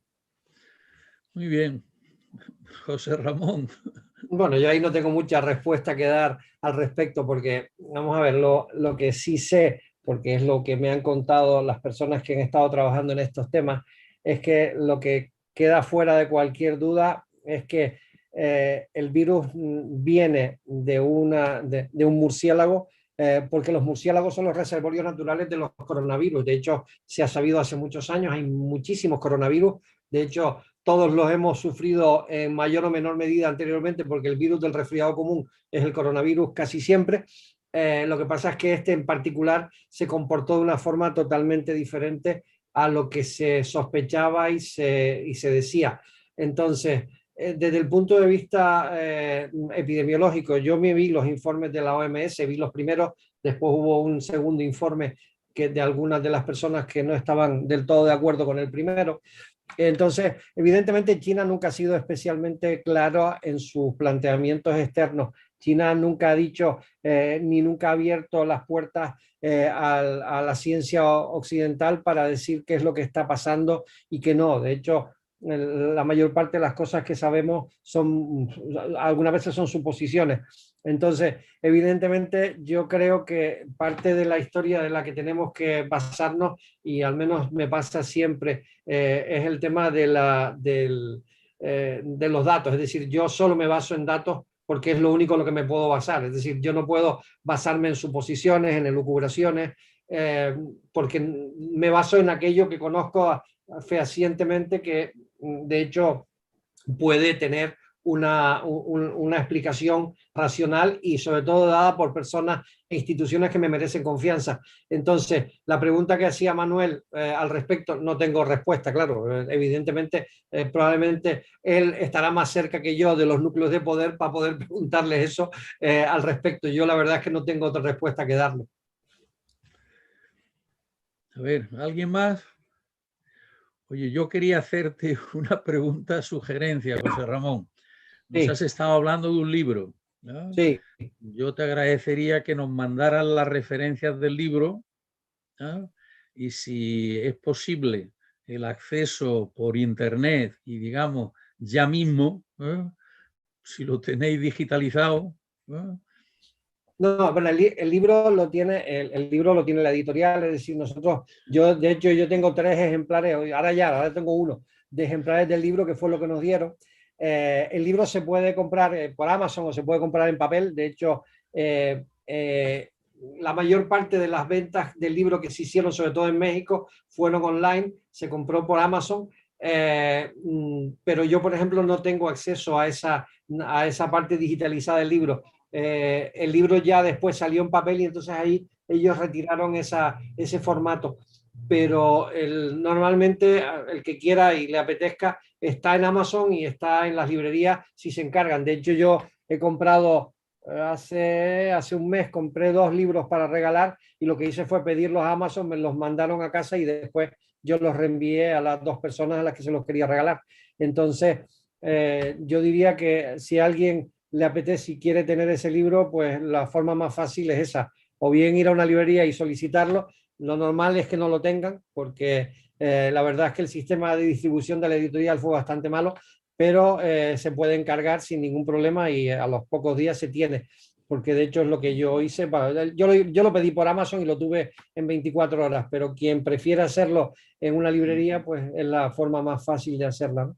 muy bien. José Ramón. Bueno, yo ahí no tengo mucha respuesta que dar al respecto porque, vamos a ver, lo que sí sé, porque es lo que me han contado las personas que han estado trabajando en estos temas, es que lo que queda fuera de cualquier duda es que el virus viene de un murciélago porque los murciélagos son los reservorios naturales de los coronavirus. De hecho, se ha sabido hace muchos años, hay muchísimos coronavirus. De hecho, todos los hemos sufrido en mayor o menor medida anteriormente, porque el virus del resfriado común es el coronavirus casi siempre. Lo que pasa es que este en particular se comportó de una forma totalmente diferente a lo que se sospechaba y se decía. Entonces, desde el punto de vista epidemiológico, yo me vi los informes de la OMS, vi los primeros, después hubo un segundo informe de algunas de las personas que no estaban del todo de acuerdo con el primero. Entonces, evidentemente China nunca ha sido especialmente claro en sus planteamientos externos. China nunca ha dicho ni nunca ha abierto las puertas a la ciencia occidental para decir qué es lo que está pasando y qué no. De hecho, la mayor parte de las cosas que sabemos algunas veces son suposiciones. Entonces, evidentemente, yo creo que parte de la historia de la que tenemos que basarnos, y al menos me pasa siempre, es el tema de los datos. Es decir, yo solo me baso en datos porque es lo único en lo que me puedo basar. Es decir, yo no puedo basarme en suposiciones, en elucubraciones, porque me baso en aquello que conozco fehacientemente, que de hecho puede tener una explicación racional y sobre todo dada por personas e instituciones que me merecen confianza. Entonces, la pregunta que hacía Manuel al respecto, no tengo respuesta, claro. Evidentemente, probablemente él estará más cerca que yo de los núcleos de poder para poder preguntarle eso al respecto. Yo la verdad es que no tengo otra respuesta que darle. A ver, ¿alguien más? Oye, yo quería hacerte una pregunta, sugerencia, José Ramón. Nos Sí. has estado hablando de un libro, ¿no? Sí. Yo te agradecería que nos mandaras las referencias del libro, ¿no? Y si es posible el acceso por internet y digamos ya mismo, ¿no? Si lo tenéis digitalizado, ¿no? No, bueno, el libro lo tiene, el libro lo tiene la editorial, es decir, nosotros, de hecho, yo tengo 3 ejemplares, ahora tengo 1 de ejemplares del libro, que fue lo que nos dieron. El libro se puede comprar por Amazon o se puede comprar en papel. De hecho, la mayor parte de las ventas del libro que se hicieron, sobre todo en México, fueron online, se compró por Amazon. Pero yo, por ejemplo, no tengo acceso a esa parte digitalizada del libro. El libro ya después salió en papel y entonces ahí ellos retiraron ese formato. Pero normalmente el que quiera y le apetezca está en Amazon y está en las librerías si se encargan. De hecho, yo he comprado hace un mes, compré 2 libros para regalar y lo que hice fue pedirlos a Amazon, me los mandaron a casa y después yo los reenvié a las 2 personas a las que se los quería regalar. Entonces, yo diría que si alguien le apetece y quiere tener ese libro, pues la forma más fácil es esa, o bien ir a una librería y solicitarlo. Lo normal es que no lo tengan, porque la verdad es que el sistema de distribución de la editorial fue bastante malo, pero se puede encargar sin ningún problema y a los pocos días se tiene, porque de hecho es lo que yo hice. Yo lo pedí por Amazon y lo tuve en 24 horas, pero quien prefiera hacerlo en una librería, pues es la forma más fácil de hacerla, ¿no?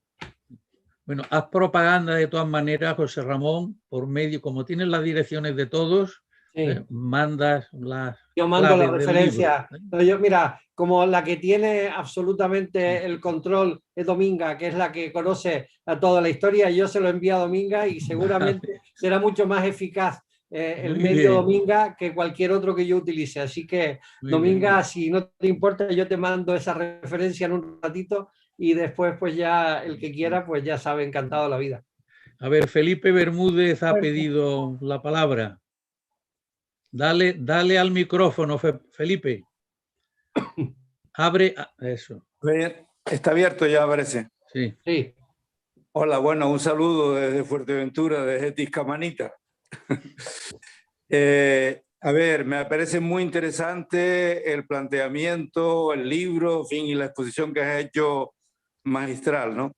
Bueno, haz propaganda de todas maneras, José Ramón, por medio, como tienes las direcciones de todos, Sí. mandas las Yo mando la claves del libro. referencia. Yo, mira, como la que tiene absolutamente el control es Dominga, que es la que conoce a toda la historia, yo se lo envío a Dominga y seguramente será mucho más eficaz el medio Dominga que cualquier otro que yo utilice. Así que, Dominga, si no te importa, yo te mando esa referencia en un ratito y después pues ya el que quiera pues ya sabe, encantado la vida. A ver, Felipe Bermúdez ha pedido la palabra. Dale al micrófono, Felipe. Abre eso. Está abierto ya, parece. Sí. Sí. Hola, bueno, un saludo desde Fuerteventura, desde Tiscamanita. A ver, me parece muy interesante el planteamiento, el libro, en fin, y la exposición que has hecho magistral, ¿no?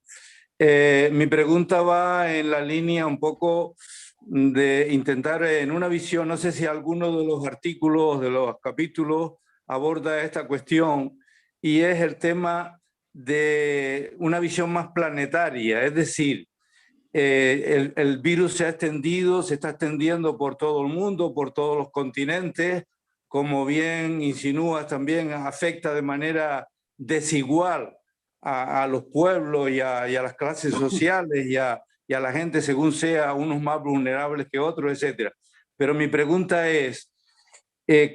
Mi pregunta va en la línea un poco de intentar en una visión, no sé si alguno de los artículos, de los capítulos aborda esta cuestión, y es el tema de una visión más planetaria, es decir, el virus se ha extendido, se está extendiendo por todo el mundo, por todos los continentes, como bien insinúas también, afecta de manera desigual a los pueblos y a las clases sociales y a la gente según sea, unos más vulnerables que otros, etc. Pero mi pregunta es,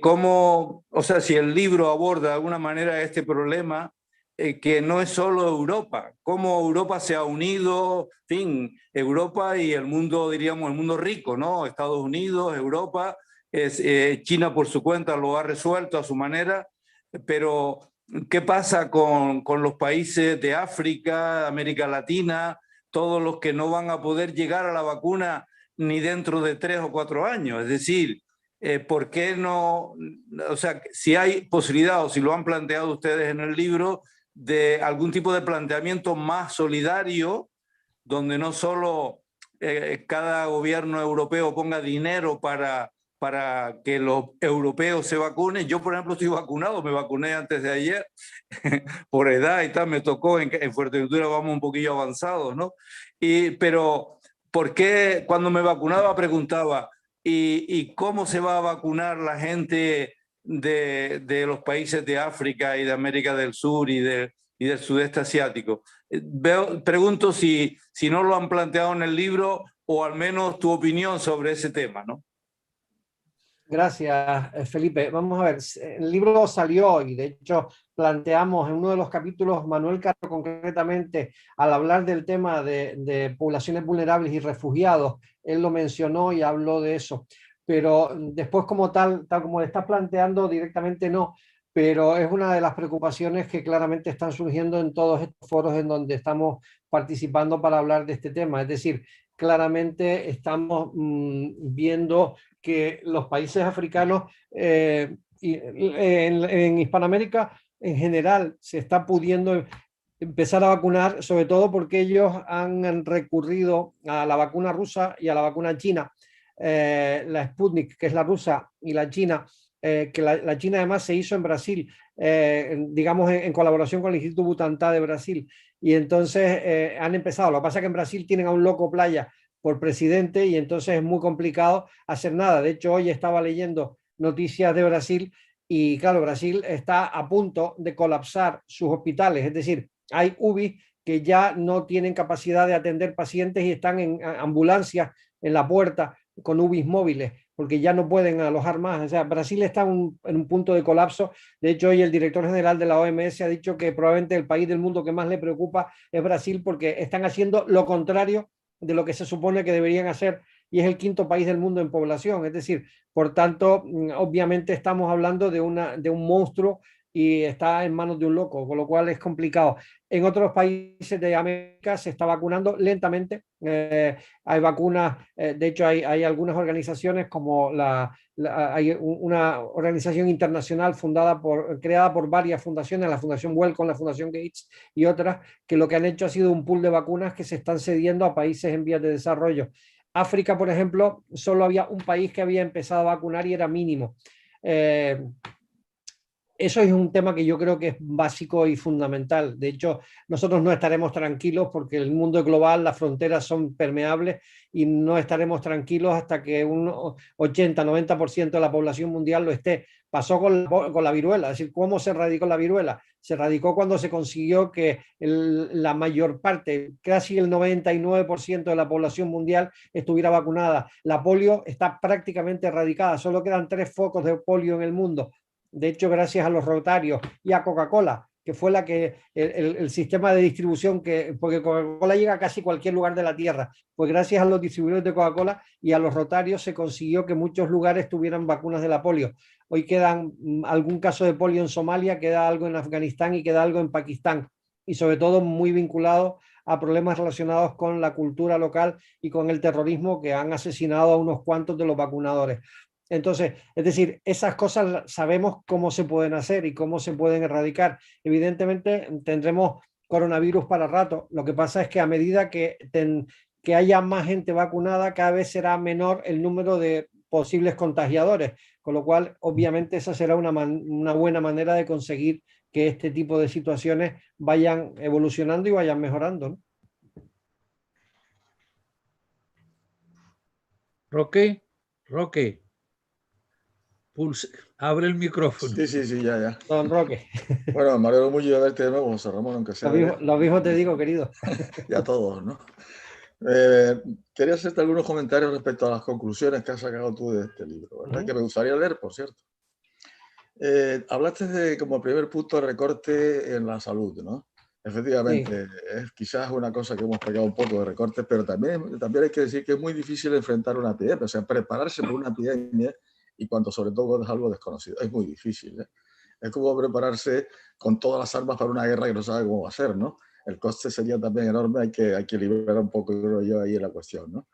¿cómo, o sea, si el libro aborda de alguna manera este problema, que no es solo Europa, cómo Europa se ha unido, en fin, Europa y el mundo, diríamos, el mundo rico, ¿no? Estados Unidos, Europa, China por su cuenta lo ha resuelto a su manera, pero ¿qué pasa con los países de África, América Latina, todos los que no van a poder llegar a la vacuna ni dentro de 3 o 4 años? Es decir, ¿por qué no? O sea, si hay posibilidad o si lo han planteado ustedes en el libro, de algún tipo de planteamiento más solidario, donde no solo cada gobierno europeo ponga dinero para que los europeos se vacunen. Yo, por ejemplo, estoy vacunado, me vacuné antes de ayer, por edad y tal, me tocó, en Fuerteventura vamos un poquillo avanzados, ¿no? Pero, ¿por qué cuando me vacunaba preguntaba, ¿y cómo se va a vacunar la gente de los países de África y de América del Sur y del sudeste asiático? Pregunto si no lo han planteado en el libro, o al menos tu opinión sobre ese tema, ¿no? Gracias, Felipe. Vamos a ver, el libro salió y de hecho planteamos en uno de los capítulos, Manuel Carro concretamente, al hablar del tema de poblaciones vulnerables y refugiados, él lo mencionó y habló de eso. Pero después como tal como le estás planteando directamente no, pero es una de las preocupaciones que claramente están surgiendo en todos estos foros en donde estamos participando para hablar de este tema. Es decir, claramente estamos viendo que los países africanos en Hispanoamérica en general se está pudiendo empezar a vacunar, sobre todo porque ellos han recurrido a la vacuna rusa y a la vacuna china, la Sputnik, que es la rusa, y la china, que la china además se hizo en Brasil, digamos en colaboración con el Instituto Butantan de Brasil, y entonces han empezado. Lo que pasa es que en Brasil tienen a un loco playa por presidente y entonces es muy complicado hacer nada. De hecho, hoy estaba leyendo noticias de Brasil y claro, Brasil está a punto de colapsar sus hospitales, es decir, hay UBI que ya no tienen capacidad de atender pacientes y están en ambulancias en la puerta con UBIs móviles porque ya no pueden alojar más. O sea, Brasil está en un punto de colapso. De hecho, hoy el director general de la OMS ha dicho que probablemente el país del mundo que más le preocupa es Brasil porque están haciendo lo contrario de lo que se supone que deberían hacer, y es el 5º país del mundo en población. Es decir, por tanto, obviamente estamos hablando de un monstruo y está en manos de un loco, con lo cual es complicado. En otros países de América se está vacunando lentamente. Hay vacunas, de hecho hay algunas organizaciones como hay una organización internacional creada por varias fundaciones, la Fundación Wellcome, la Fundación Gates y otras, que lo que han hecho ha sido un pool de vacunas que se están cediendo a países en vías de desarrollo. África, por ejemplo, solo había un país que había empezado a vacunar y era mínimo. Eso es un tema que yo creo que es básico y fundamental. De hecho, nosotros no estaremos tranquilos porque el mundo es global, las fronteras son permeables y no estaremos tranquilos hasta que un 80-90% de la población mundial lo esté. Pasó con la viruela, es decir, ¿cómo se erradicó la viruela? Se erradicó cuando se consiguió que la mayor parte, casi el 99% de la población mundial estuviera vacunada. La polio está prácticamente erradicada, solo quedan 3 focos de polio en el mundo. De hecho, gracias a los Rotarios y a Coca-Cola, que fue el sistema de distribución, porque Coca-Cola llega a casi cualquier lugar de la Tierra, pues gracias a los distribuidores de Coca-Cola y a los Rotarios se consiguió que muchos lugares tuvieran vacunas de la polio. Hoy quedan algún caso de polio en Somalia, queda algo en Afganistán y queda algo en Pakistán, y sobre todo muy vinculado a problemas relacionados con la cultura local y con el terrorismo, que han asesinado a unos cuantos de los vacunadores. Entonces, es decir, esas cosas sabemos cómo se pueden hacer y cómo se pueden erradicar. Evidentemente tendremos coronavirus para rato. Lo que pasa es que a medida que haya más gente vacunada, cada vez será menor el número de posibles contagiadores, con lo cual obviamente esa será una buena manera de conseguir que este tipo de situaciones vayan evolucionando y vayan mejorando, ¿no? Roque, abre el micrófono. Sí, ya. Don Roque. Bueno, me alegro mucho de verte de nuevo, José Ramón, aunque sea. Lo mismo te digo, querido. Ya todos, ¿no? Quería hacerte algunos comentarios respecto a las conclusiones que has sacado tú de este libro, ¿verdad? Que me gustaría leer, por cierto. Hablaste de, como primer punto, recorte en la salud, ¿no? Efectivamente, es quizás una cosa que hemos pegado un poco de recortes, pero también hay que decir que es muy difícil enfrentar una epidemia, o sea, prepararse por una epidemia y sobre todo cuando es algo desconocido. Es muy difícil, ¿eh? Es como prepararse con todas las armas para una guerra que no sabe cómo va a ser, ¿no? El coste sería también enorme, hay que liberar un poco, creo yo, ahí en la cuestión, ¿no?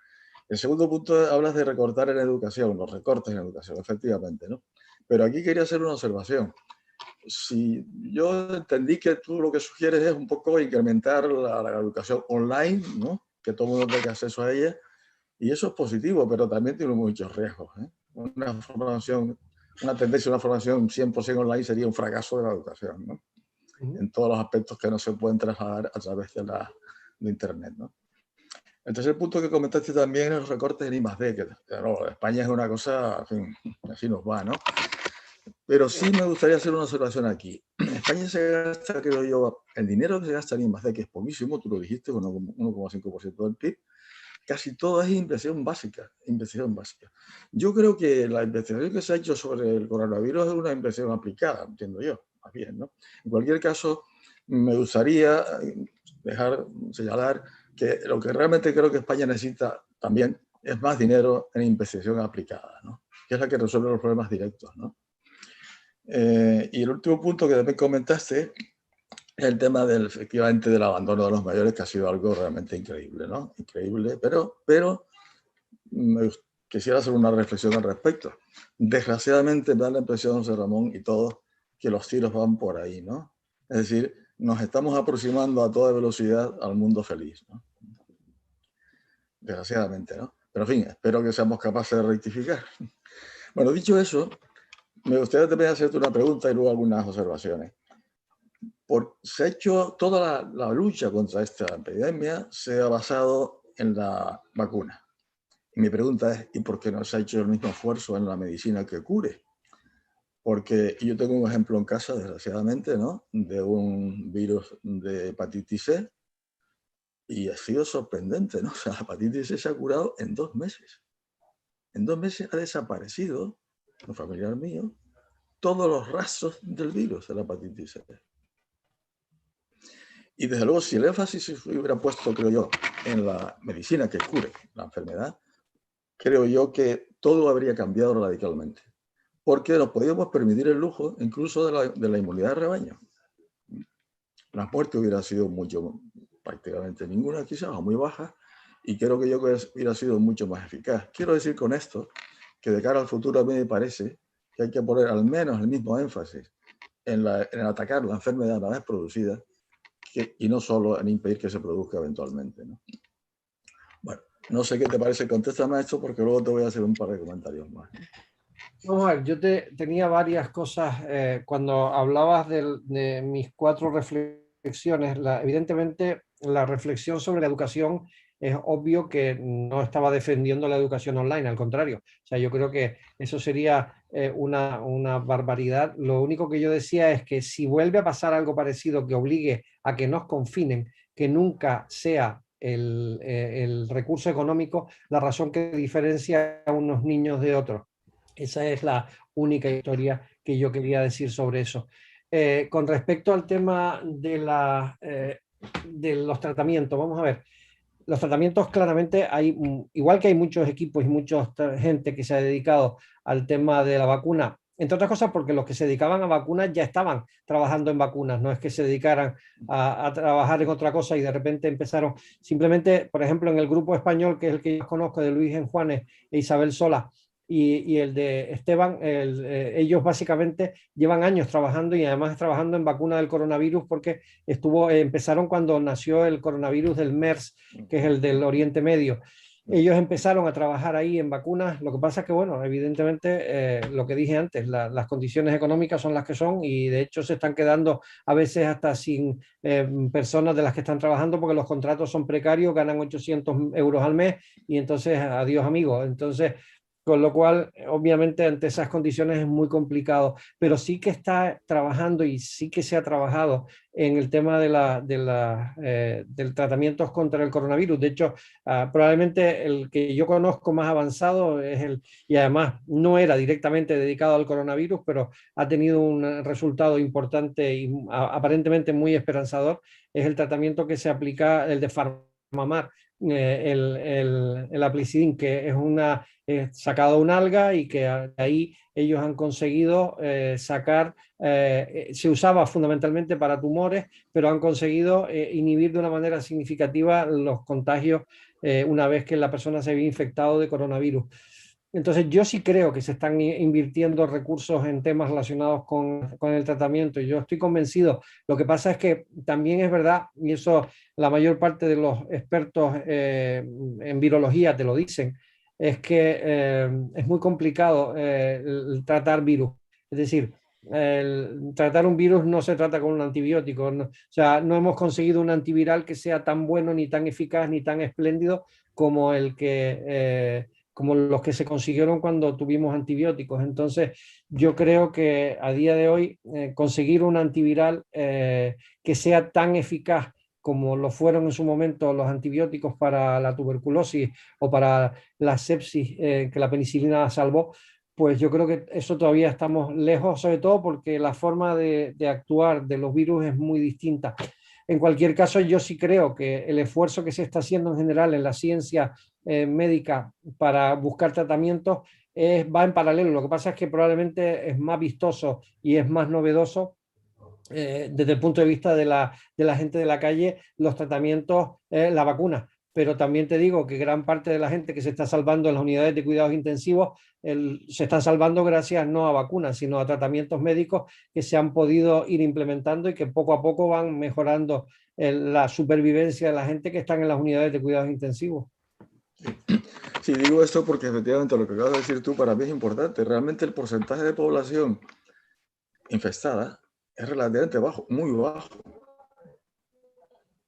El segundo punto, hablas de recortar en educación, los recortes en educación, efectivamente, ¿no? Pero aquí quería hacer una observación. Si yo entendí que tú lo que sugieres es un poco incrementar la educación online, ¿no? Que todo el mundo tenga acceso a ella, y eso es positivo, pero también tiene muchos riesgos, ¿eh? Una tendencia a una formación 100% online sería un fracaso de la educación, ¿no? En todos los aspectos que no se pueden trasladar a través de Internet, ¿no? El tercer punto que comentaste también es los recortes en I+D, que claro, España es una cosa, en fin, así nos va, ¿no? Pero sí me gustaría hacer una observación aquí. En España se gasta, creo yo, el dinero que se gasta en I+D, que es poquísimo, tú lo dijiste, con 1,5% del PIB, casi todo es investigación básica. Yo creo que la investigación que se ha hecho sobre el coronavirus es una investigación aplicada, entiendo yo, más bien, ¿no? En cualquier caso, me gustaría señalar que lo que realmente creo que España necesita también es más dinero en investigación aplicada, ¿no? Que es la que resuelve los problemas directos, ¿no? Y el último punto que también comentaste es el tema efectivamente del abandono de los mayores, que ha sido algo realmente increíble, ¿no? Increíble, pero quisiera hacer una reflexión al respecto. Desgraciadamente me da la impresión, José Ramón y todos, que los tiros van por ahí, ¿no? Es decir, nos estamos aproximando a toda velocidad al mundo feliz, ¿no? Desgraciadamente, ¿no? Pero en fin, espero que seamos capaces de rectificar. Bueno, dicho eso, me gustaría también hacerte una pregunta y luego algunas observaciones. Se ha hecho toda la lucha contra esta epidemia se ha basado en la vacuna. Y mi pregunta es, ¿y por qué no se ha hecho el mismo esfuerzo en la medicina que cure? Porque yo tengo un ejemplo en casa, desgraciadamente, ¿no? De un virus de hepatitis C y ha sido sorprendente, ¿no? O sea, la hepatitis C se ha curado en 2 meses. En 2 meses ha desaparecido, un familiar mío, todos los rastros del virus de la hepatitis C. Y desde luego, si el énfasis se hubiera puesto, creo yo, en la medicina que cure la enfermedad, creo yo que todo habría cambiado radicalmente. Porque nos podíamos permitir el lujo incluso de la inmunidad de rebaño. La muerte hubiera sido prácticamente ninguna quizás, o muy baja, y creo que hubiera sido mucho más eficaz. Quiero decir con esto que de cara al futuro a mí me parece que hay que poner al menos el mismo énfasis en atacar la enfermedad una vez producida, y no solo en impedir que se produzca eventualmente, ¿no? Bueno, no sé qué te parece, contéstame a esto porque luego te voy a hacer un par de comentarios más. Vamos a ver, yo tenía varias cosas cuando hablabas de mis 4 reflexiones. Evidentemente, la reflexión sobre la educación es obvio que no estaba defendiendo la educación online, al contrario. O sea, yo creo que eso sería una barbaridad. Lo único que yo decía es que si vuelve a pasar algo parecido que obligue a que nos confinen, que nunca sea el recurso económico la razón que diferencia a unos niños de otros. Esa es la única historia que yo quería decir sobre eso. Con respecto al tema de los tratamientos, vamos a ver. Los tratamientos claramente igual que hay muchos equipos y mucha gente que se ha dedicado al tema de la vacuna, entre otras cosas porque los que se dedicaban a vacunas ya estaban trabajando en vacunas, no es que se dedicaran a trabajar en otra cosa y de repente empezaron. Simplemente, por ejemplo, en el grupo español, que es el que yo conozco, de Luis Enjuanes e Isabel Sola, y el de Esteban, ellos básicamente llevan años trabajando y además trabajando en vacuna del coronavirus porque empezaron cuando nació el coronavirus del MERS, que es el del Oriente Medio. Ellos empezaron a trabajar ahí en vacunas. Lo que pasa es que, bueno, evidentemente, lo que dije antes, las condiciones económicas son las que son y de hecho se están quedando a veces hasta sin personas de las que están trabajando porque los contratos son precarios, ganan 800 euros al mes y entonces, adiós amigos. Entonces, con lo cual, obviamente, ante esas condiciones es muy complicado, pero sí que está trabajando y sí que se ha trabajado en el tema del tratamiento contra el coronavirus. De hecho, probablemente el que yo conozco más avanzado es y además no era directamente dedicado al coronavirus, pero ha tenido un resultado importante y aparentemente muy esperanzador, es el tratamiento que se aplica, el de Farmamar, el Aplicidin, que es sacado una alga y que ahí ellos han conseguido sacar, se usaba fundamentalmente para tumores, pero han conseguido inhibir de una manera significativa los contagios una vez que la persona se había infectado de coronavirus. Entonces yo sí creo que se están invirtiendo recursos en temas relacionados con el tratamiento y yo estoy convencido. Lo que pasa es que también es verdad, y eso la mayor parte de los expertos en virología te lo dicen, es que es muy complicado tratar virus. Es decir, tratar un virus no se trata con un antibiótico. No, o sea, no hemos conseguido un antiviral que sea tan bueno, ni tan eficaz, ni tan espléndido como como los que se consiguieron cuando tuvimos antibióticos. Entonces, yo creo que a día de hoy conseguir un antiviral que sea tan eficaz como lo fueron en su momento los antibióticos para la tuberculosis o para la sepsis que la penicilina salvó, pues yo creo que eso todavía estamos lejos, sobre todo porque la forma de actuar de los virus es muy distinta. En cualquier caso, yo sí creo que el esfuerzo que se está haciendo en general en la ciencia médica para buscar tratamientos va en paralelo. Lo que pasa es que probablemente es más vistoso y es más novedoso desde el punto de vista de la gente de la calle, los tratamientos, la vacuna. Pero también te digo que gran parte de la gente que se está salvando en las unidades de cuidados intensivos se están salvando gracias no a vacunas, sino a tratamientos médicos que se han podido ir implementando y que poco a poco van mejorando la supervivencia de la gente que están en las unidades de cuidados intensivos. Sí, digo esto porque efectivamente lo que acabas de decir tú para mí es importante. Realmente el porcentaje de población infestada es relativamente bajo, muy bajo.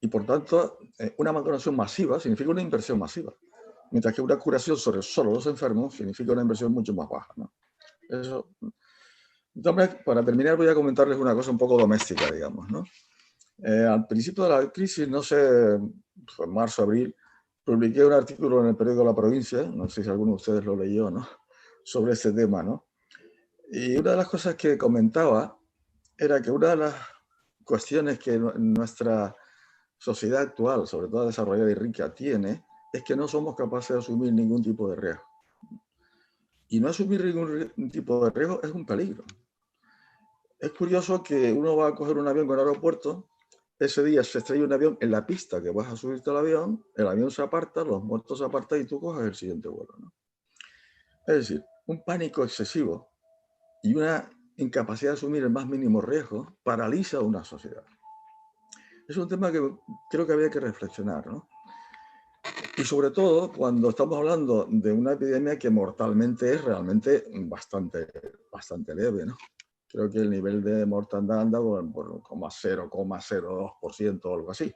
Y por tanto, una vacunación masiva significa una inversión masiva. Mientras que una curación sobre solo los enfermos significa una inversión mucho más baja, ¿no? Eso. Entonces, para terminar, voy a comentarles una cosa un poco doméstica, digamos, ¿no? Al principio de la crisis, no sé, fue en marzo, abril, publiqué un artículo en el periódico La Provincia, no sé si alguno de ustedes lo leyó, ¿no?, sobre este tema, ¿no? Y una de las cosas que comentaba era que una de las cuestiones que nuestra sociedad actual, sobre todo desarrollada y rica, tiene, es que no somos capaces de asumir ningún tipo de riesgo. Y no asumir ningún tipo de riesgo es un peligro. Es curioso que uno va a coger un avión con el aeropuerto, ese día se estrella un avión en la pista que vas a subirte al avión, el avión se aparta, los muertos se apartan y tú coges el siguiente vuelo, ¿no? Es decir, un pánico excesivo y una incapacidad de asumir el más mínimo riesgo paraliza a una sociedad. Es un tema que creo que había que reflexionar, ¿no? Y sobre todo cuando estamos hablando de una epidemia que mortalmente es realmente bastante leve, ¿no? Creo que el nivel de mortandad anda por 0,02% o algo así.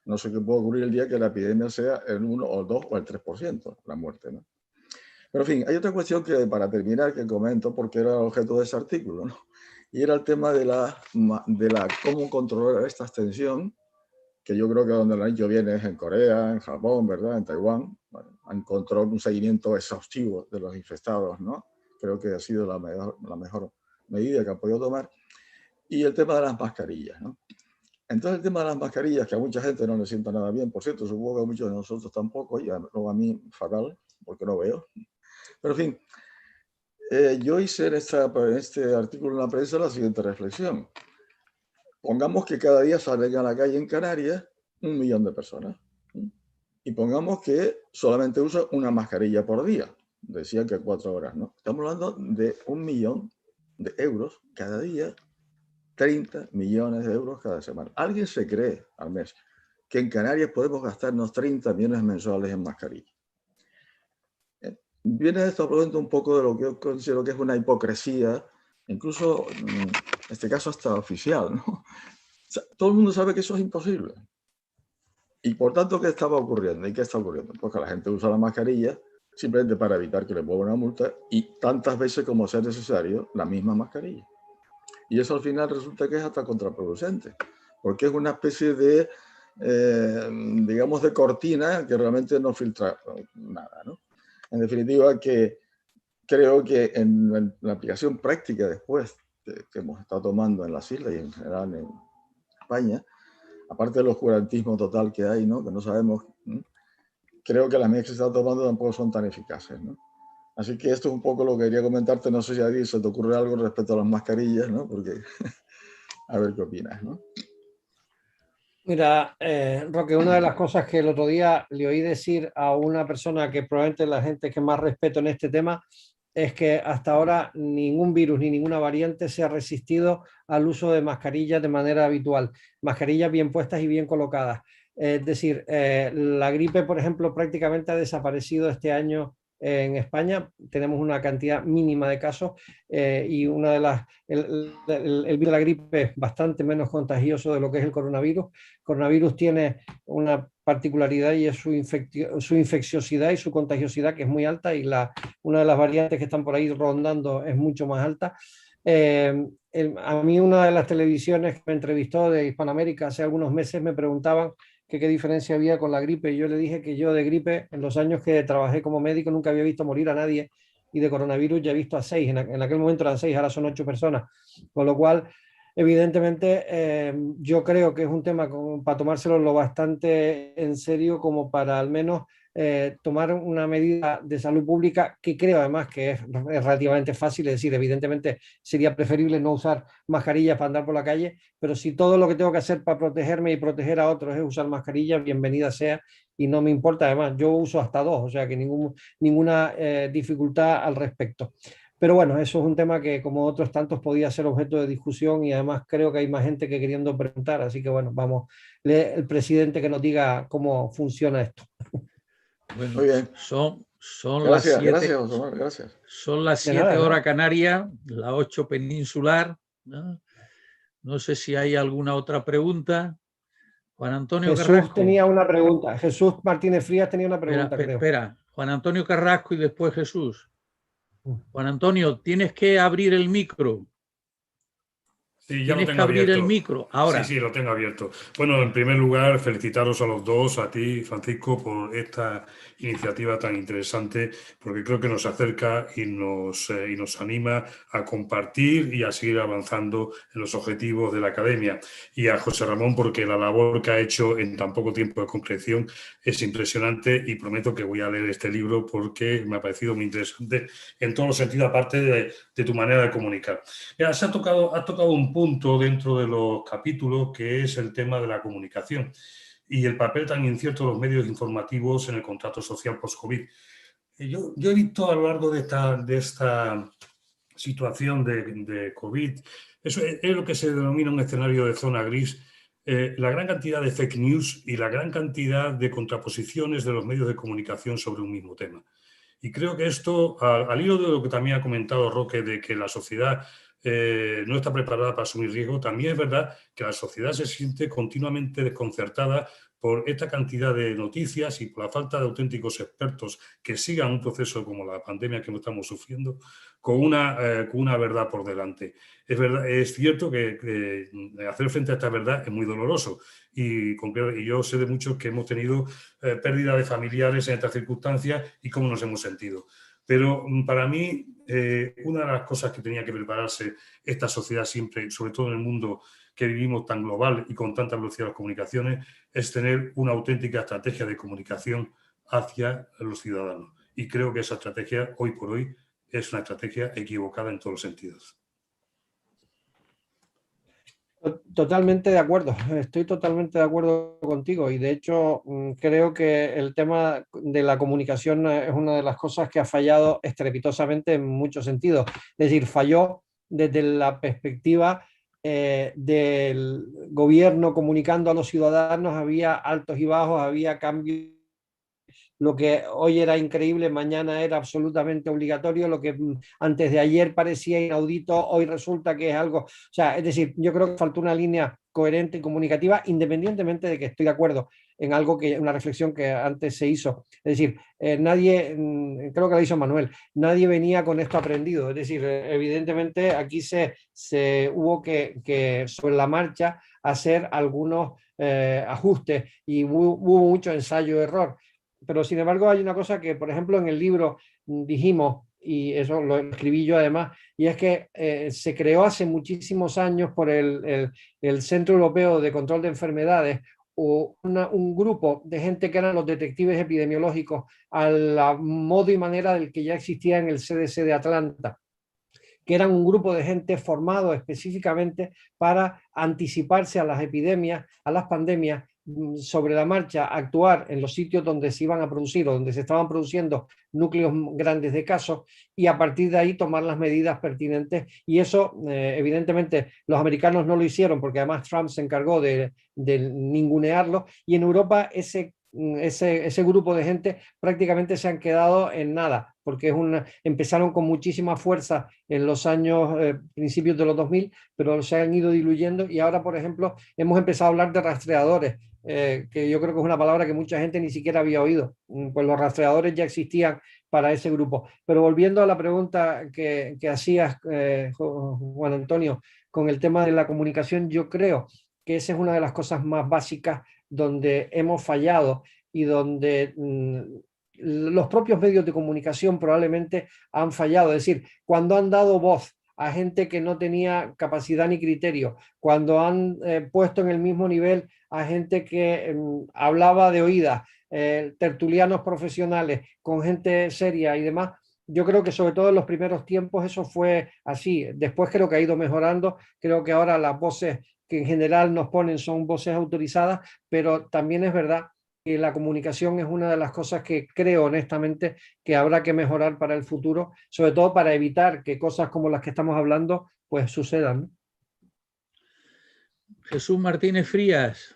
No sé qué puede ocurrir el día que la epidemia sea el 1 o el 2 o el 3%, la muerte, ¿no? Pero en fin, hay otra cuestión que para terminar que comento porque era el objeto de ese artículo, ¿no? Y era el tema de cómo controlar esta extensión, que yo creo que donde lo han hecho bien es en Corea, en Japón, ¿verdad?, en Taiwán. Bueno, han controlado un seguimiento exhaustivo de los infectados, ¿no? Creo que ha sido la mejor medida que han podido tomar. Y el tema de las mascarillas, ¿no? Entonces el tema de las mascarillas, que a mucha gente no le sienta nada bien, por cierto, supongo que a muchos de nosotros tampoco, y luego a mí fatal, porque no veo. Pero en fin, yo hice en este artículo en la prensa la siguiente reflexión. Pongamos que cada día salen a la calle en Canarias 1 millón de personas. Y pongamos que solamente usa una mascarilla por día. Decían que 4 horas, ¿no? Estamos hablando de 1 millón de euros cada día, 30 millones de euros cada semana. ¿Alguien se cree al mes que en Canarias podemos gastarnos 30 millones mensuales en mascarillas. Viene esto a propósito un poco de lo que yo considero que es una hipocresía, incluso en este caso hasta oficial, ¿no? O sea, todo el mundo sabe que eso es imposible. Y por tanto, ¿qué estaba ocurriendo? ¿Y qué está ocurriendo? Pues que la gente usa la mascarilla simplemente para evitar que le pongan una multa y tantas veces como sea necesario la misma mascarilla. Y eso al final resulta que es hasta contraproducente, porque es una especie de, digamos, de cortina que realmente no filtra nada, ¿no? En definitiva, que creo que en la aplicación práctica después que hemos estado tomando en las islas y en general en España, aparte del oscurantismo total que hay, ¿no? Que no sabemos, ¿no? Creo que las medidas que se están tomando tampoco son tan eficaces, ¿no? Así que esto es un poco lo que quería comentarte. No sé si a ti se te ocurre algo respecto a las mascarillas, ¿no? Porque a ver qué opinas, ¿no? Mira, Roque, una de las cosas que el otro día le oí decir a una persona que probablemente es la gente que más respeto en este tema es que hasta ahora ningún virus ni ninguna variante se ha resistido al uso de mascarillas de manera habitual, mascarillas bien puestas y bien colocadas. Es decir, la gripe, por ejemplo, prácticamente ha desaparecido este año en España. Tenemos una cantidad mínima de casos y una de las, el virus de la gripe es bastante menos contagioso de lo que es el coronavirus. El coronavirus tiene una particularidad y es su infecciosidad y su contagiosidad, que es muy alta, y una de las variantes que están por ahí rondando es mucho más alta. A mí una de las televisiones que me entrevistó de Hispanoamérica hace algunos meses me preguntaban que qué diferencia había con la gripe, y yo le dije que yo de gripe, en los años que trabajé como médico, nunca había visto morir a nadie, y de coronavirus ya he visto a 6, en aquel momento eran 6, ahora son 8 personas, con lo cual evidentemente yo creo que es un tema para tomárselo lo bastante en serio como para al menos tomar una medida de salud pública, que creo además que es relativamente fácil. Es decir, evidentemente sería preferible no usar mascarillas para andar por la calle, pero si todo lo que tengo que hacer para protegerme y proteger a otros es usar mascarillas, bienvenida sea, y no me importa. Además, yo uso hasta 2, o sea que ninguna dificultad al respecto. Pero bueno, eso es un tema que, como otros tantos, podía ser objeto de discusión, y además creo que hay más gente que queriendo preguntar. Así que bueno, vamos, el presidente que nos diga cómo funciona esto. Bueno, Muy bien. son Gracias, las 7. gracias, José Manuel, gracias. Son las De 7 nada, hora ¿no? canaria, la 8 peninsular, ¿no? No sé si hay alguna otra pregunta. Juan Antonio Jesús Carrasco. tenía una pregunta. Jesús Martínez Frías tenía una pregunta, creo. Espera. Juan Antonio Carrasco y después Jesús. Juan Antonio, tienes que abrir el micro. Sí, ya lo Tienes que tengo abrir abierto. el micro. Ahora. Sí, lo tengo abierto. Bueno, en primer lugar, felicitaros a los dos, a ti, Francisco, por esta iniciativa tan interesante, porque creo que nos acerca y nos anima a compartir y a seguir avanzando en los objetivos de la academia. Y a José Ramón, porque la labor que ha hecho en tan poco tiempo de concreción es impresionante, y prometo que voy a leer este libro porque me ha parecido muy interesante en todos los sentidos, aparte de tu manera de comunicar. Ya, ha tocado un punto dentro de los capítulos, que es el tema de la comunicación y el papel tan incierto de los medios informativos en el contrato social post-COVID. Yo he visto a lo largo de esta situación de COVID, eso es lo que se denomina un escenario de zona gris, la gran cantidad de fake news y la gran cantidad de contraposiciones de los medios de comunicación sobre un mismo tema. Y creo que esto, al hilo de lo que también ha comentado Roque, de que la sociedad no está preparada para asumir riesgo, también es verdad que la sociedad se siente continuamente desconcertada por esta cantidad de noticias y por la falta de auténticos expertos que sigan un proceso como la pandemia que estamos sufriendo con una verdad por delante. Es verdad, es cierto que hacer frente a esta verdad es muy doloroso, y yo sé de muchos que hemos tenido pérdida de familiares en estas circunstancias y cómo nos hemos sentido. Pero para mí, una de las cosas que tenía que prepararse esta sociedad siempre, sobre todo en el mundo que vivimos tan global y con tanta velocidad de las comunicaciones, es tener una auténtica estrategia de comunicación hacia los ciudadanos. Y creo que esa estrategia, hoy por hoy, es una estrategia equivocada en todos los sentidos. Totalmente de acuerdo, estoy totalmente de acuerdo contigo, y de hecho creo que el tema de la comunicación es una de las cosas que ha fallado estrepitosamente en muchos sentidos. Es decir, falló desde la perspectiva del gobierno comunicando a los ciudadanos, había altos y bajos, había cambios. Lo que hoy era increíble, mañana era absolutamente obligatorio, lo que antes de ayer parecía inaudito, hoy resulta que es algo, o sea, es decir, yo creo que faltó una línea coherente y comunicativa, independientemente de que estoy de acuerdo en algo que, una reflexión que antes se hizo. Es decir, nadie, creo que la hizo Manuel, nadie venía con esto aprendido. Es decir, evidentemente aquí se hubo que sobre la marcha hacer algunos ajustes y hubo mucho ensayo-error. Pero sin embargo hay una cosa que, por ejemplo, en el libro dijimos, y eso lo escribí yo además, y es que se creó hace muchísimos años por el Centro Europeo de Control de Enfermedades un grupo de gente que eran los detectives epidemiológicos al modo y manera del que ya existía en el CDC de Atlanta, que eran un grupo de gente formado específicamente para anticiparse a las epidemias, a las pandemias, sobre la marcha, actuar en los sitios donde se iban a producir o donde se estaban produciendo núcleos grandes de casos y a partir de ahí tomar las medidas pertinentes. Y eso, evidentemente, los americanos no lo hicieron porque además Trump se encargó de ningunearlo, y en Europa ese grupo de gente prácticamente se han quedado en nada, porque empezaron con muchísima fuerza en los años, principios de los 2000, pero se han ido diluyendo y ahora, por ejemplo, hemos empezado a hablar de rastreadores, que yo creo que es una palabra que mucha gente ni siquiera había oído. Pues los rastreadores ya existían para ese grupo. Pero volviendo a la pregunta que hacías, Juan Antonio, con el tema de la comunicación, yo creo que esa es una de las cosas más básicas donde hemos fallado y donde los propios medios de comunicación probablemente han fallado. Es decir, cuando han dado voz a gente que no tenía capacidad ni criterio, cuando han puesto en el mismo nivel a gente que hablaba de oídas, tertulianos profesionales, con gente seria y demás. Yo creo que sobre todo en los primeros tiempos eso fue así. Después creo que ha ido mejorando. Creo que ahora las voces que en general nos ponen son voces autorizadas, pero también es verdad que la comunicación es una de las cosas que creo honestamente que habrá que mejorar para el futuro, sobre todo para evitar que cosas como las que estamos hablando pues sucedan, ¿no? Jesús Martínez Frías,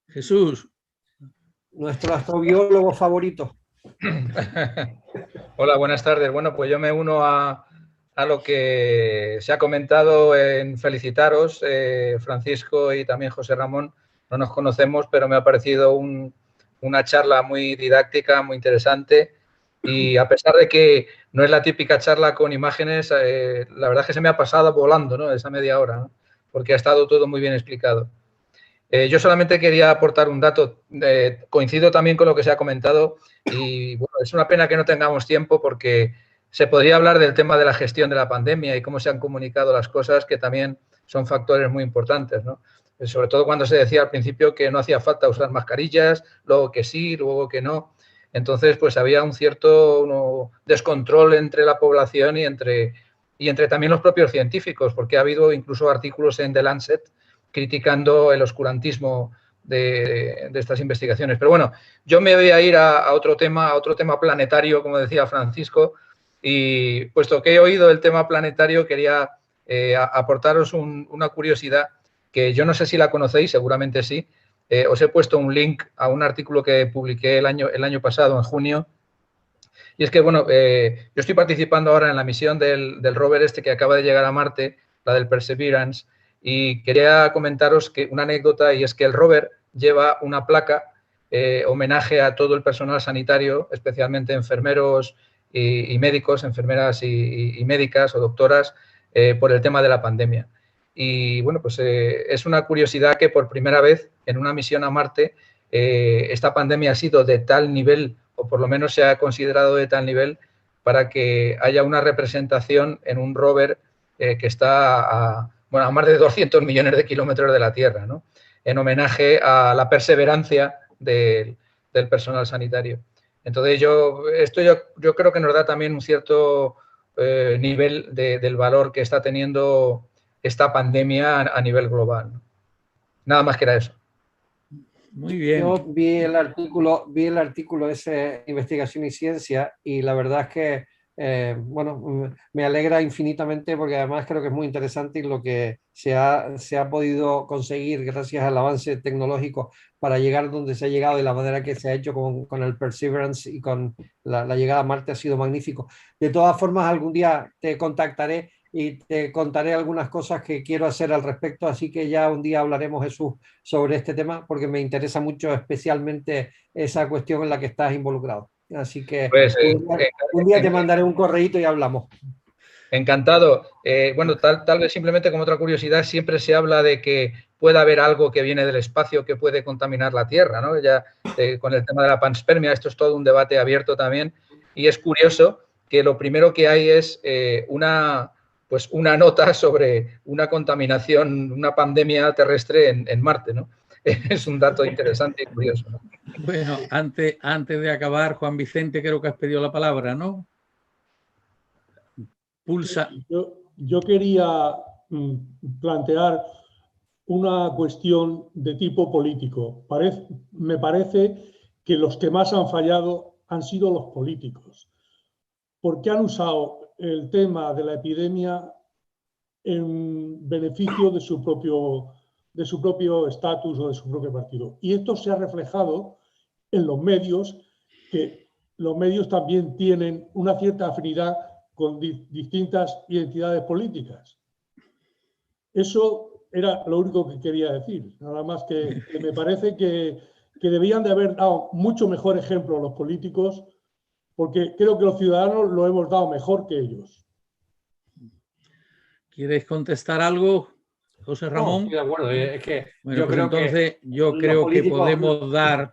Jesús. Nuestro astrobiólogo favorito. Hola, buenas tardes. Bueno, pues yo me uno a lo que se ha comentado en felicitaros, Francisco y también José Ramón. No nos conocemos, pero me ha parecido una charla muy didáctica, muy interesante. Y a pesar de que no es la típica charla con imágenes, la verdad es que se me ha pasado volando, ¿no? Esa media hora, ¿no? Porque ha estado todo muy bien explicado. Yo solamente quería aportar un dato. Coincido también con lo que se ha comentado y bueno, es una pena que no tengamos tiempo porque se podría hablar del tema de la gestión de la pandemia y cómo se han comunicado las cosas, que también son factores muy importantes, ¿no? Sobre todo cuando se decía al principio que no hacía falta usar mascarillas, luego que sí, luego que no. Entonces, pues había un cierto descontrol entre la población y entre también los propios científicos, porque ha habido incluso artículos en The Lancet criticando el oscurantismo de estas investigaciones. Pero bueno, yo me voy a ir a otro tema planetario, como decía Francisco, y puesto que he oído el tema planetario, quería aportaros una curiosidad que yo no sé si la conocéis, seguramente sí. Os he puesto un link a un artículo que publiqué el año pasado, en junio, y es que, bueno, yo estoy participando ahora en la misión del rover este que acaba de llegar a Marte, la del Perseverance, y quería comentaros que una anécdota, y es que el rover lleva una placa homenaje a todo el personal sanitario, especialmente enfermeros y médicos, enfermeras y médicas o doctoras, por el tema de la pandemia. Y bueno, pues es una curiosidad que por primera vez en una misión a Marte esta pandemia ha sido de tal nivel, o por lo menos se ha considerado de tal nivel, para que haya una representación en un rover que está a más de 200 millones de kilómetros de la Tierra, ¿no? En homenaje a la perseverancia del personal sanitario. Entonces, yo creo que nos da también un cierto nivel del valor que está teniendo esta pandemia a nivel global, ¿no? Nada más que era eso. Muy bien. Yo vi el artículo ese Investigación y Ciencia, y la verdad es que bueno, me alegra infinitamente porque además creo que es muy interesante lo que se ha podido conseguir gracias al avance tecnológico para llegar donde se ha llegado y la manera que se ha hecho con el Perseverance y con la llegada a Marte ha sido magnífico. De todas formas, algún día te contactaré y te contaré algunas cosas que quiero hacer al respecto, así que ya un día hablaremos, Jesús, sobre este tema porque me interesa mucho especialmente esa cuestión en la que estás involucrado. Así que Pues un día te mandaré un correíto y hablamos. encantado. Bueno, tal vez simplemente como otra curiosidad, siempre se habla de que puede haber algo que viene del espacio que puede contaminar la Tierra, ¿no? Ya con el tema de la panspermia, esto es todo un debate abierto también. Y es curioso que lo primero que hay es una nota sobre una contaminación, una pandemia terrestre en Marte, ¿no? Es un dato interesante y curioso, ¿no? Bueno, antes de acabar, Juan Vicente, creo que has pedido la palabra, ¿no? Pulsa. Yo quería plantear una cuestión de tipo político. Me parece que los que más han fallado han sido los políticos, porque han usado el tema de la epidemia en beneficio de su propio estatus o de su propio partido. Y esto se ha reflejado en los medios, que los medios también tienen una cierta afinidad con distintas identidades políticas. Eso era lo único que quería decir. Nada más que me parece que debían de haber dado mucho mejor ejemplo los políticos, porque creo que los ciudadanos lo hemos dado mejor que ellos. ¿Quieres contestar algo, José Ramón? No, estoy de acuerdo. Es que bueno, yo pues creo entonces que yo creo que podemos dar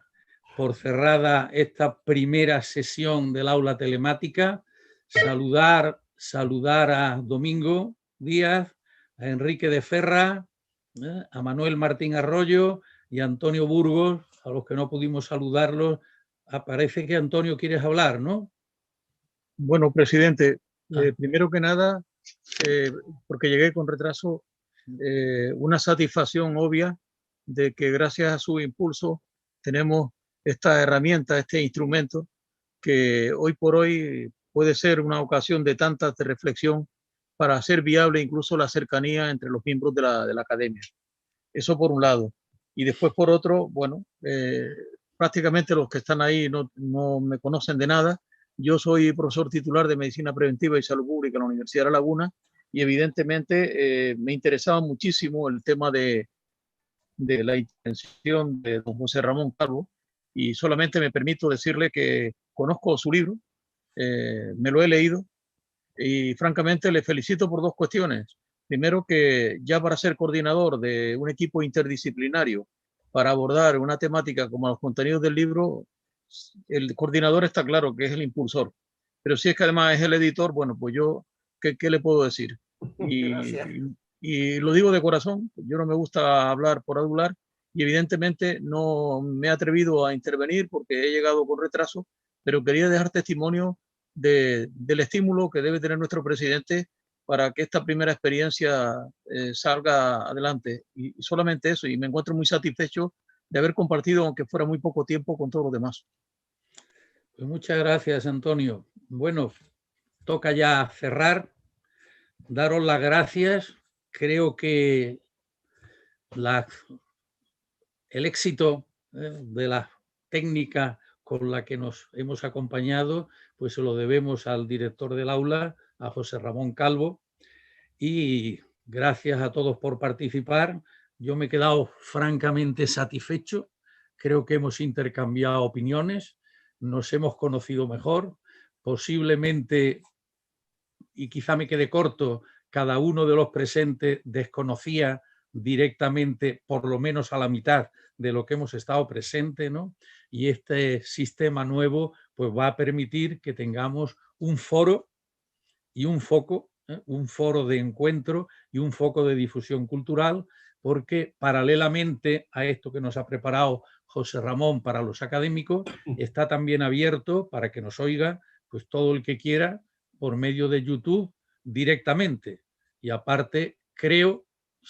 por cerrada esta primera sesión del aula telemática. Saludar a Domingo Díaz, a Enrique de Ferra, a Manuel Martín Arroyo y a Antonio Burgos, a los que no pudimos saludarlos. Parece que Antonio quieres hablar, ¿no? Bueno, presidente, primero que nada, porque llegué con retraso, una satisfacción obvia de que gracias a su impulso tenemos esta herramienta, este instrumento, que hoy por hoy puede ser una ocasión de tanta reflexión para hacer viable incluso la cercanía entre los miembros de la academia. Eso por un lado. Y después por otro, bueno, prácticamente los que están ahí no me conocen de nada. Yo soy profesor titular de Medicina Preventiva y Salud Pública en la Universidad de La Laguna y evidentemente me interesaba muchísimo el tema de la intervención de don José Ramón Calvo y solamente me permito decirle que conozco su libro, me lo he leído y francamente le felicito por dos cuestiones. Primero, que ya para ser coordinador de un equipo interdisciplinario para abordar una temática como los contenidos del libro, el coordinador está claro que es el impulsor. Pero si es que además es el editor, bueno, pues yo, ¿qué le puedo decir? Y lo digo de corazón, yo no me gusta hablar por adular y evidentemente no me he atrevido a intervenir porque he llegado con retraso, pero quería dejar testimonio del estímulo que debe tener nuestro presidente para que esta primera experiencia salga adelante. Y solamente eso, y me encuentro muy satisfecho de haber compartido, aunque fuera muy poco tiempo, con todos los demás. Pues muchas gracias, Antonio. Bueno, toca ya cerrar. Daros las gracias. Creo que el éxito de la técnica con la que nos hemos acompañado, pues se lo debemos al director del aula, a José Ramón Calvo, y gracias a todos por participar. Yo me he quedado francamente satisfecho, creo que hemos intercambiado opiniones, nos hemos conocido mejor, posiblemente, y quizá me quede corto, cada uno de los presentes desconocía directamente por lo menos a la mitad de lo que hemos estado presente, ¿no? Y este sistema nuevo pues va a permitir que tengamos un foro y un foco, un foro de encuentro y un foco de difusión cultural, porque paralelamente a esto que nos ha preparado José Ramón para los académicos, está también abierto para que nos oiga pues todo el que quiera por medio de YouTube directamente. Y aparte, creo,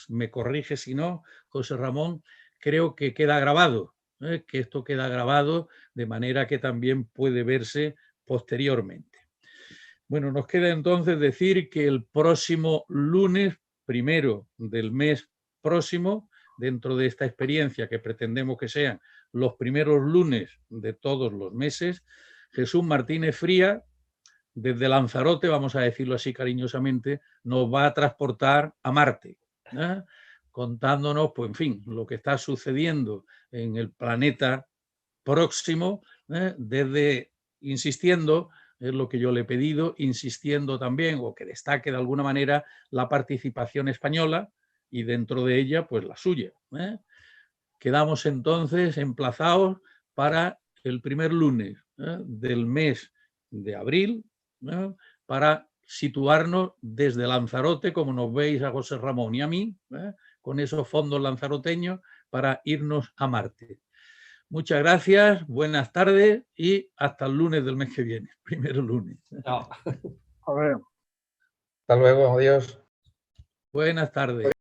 me corrige si no, José Ramón, creo que queda grabado, que esto queda grabado de manera que también puede verse posteriormente. Bueno, nos queda entonces decir que el próximo lunes, 1 del mes próximo, dentro de esta experiencia que pretendemos que sean los primeros lunes de todos los meses, Jesús Martínez Fría, desde Lanzarote, vamos a decirlo así cariñosamente, nos va a transportar a Marte, ¿eh? Contándonos, pues en fin, lo que está sucediendo en el planeta próximo, desde insistiendo, es lo que yo le he pedido, insistiendo también, o que destaque de alguna manera la participación española y dentro de ella, pues la suya. Quedamos entonces emplazados para el primer lunes del mes de abril, para situarnos desde Lanzarote, como nos veis a José Ramón y a mí, con esos fondos lanzaroteños, para irnos a Marte. Muchas gracias, buenas tardes y hasta el lunes del mes que viene, primero lunes. No. Hasta luego, adiós. Buenas tardes.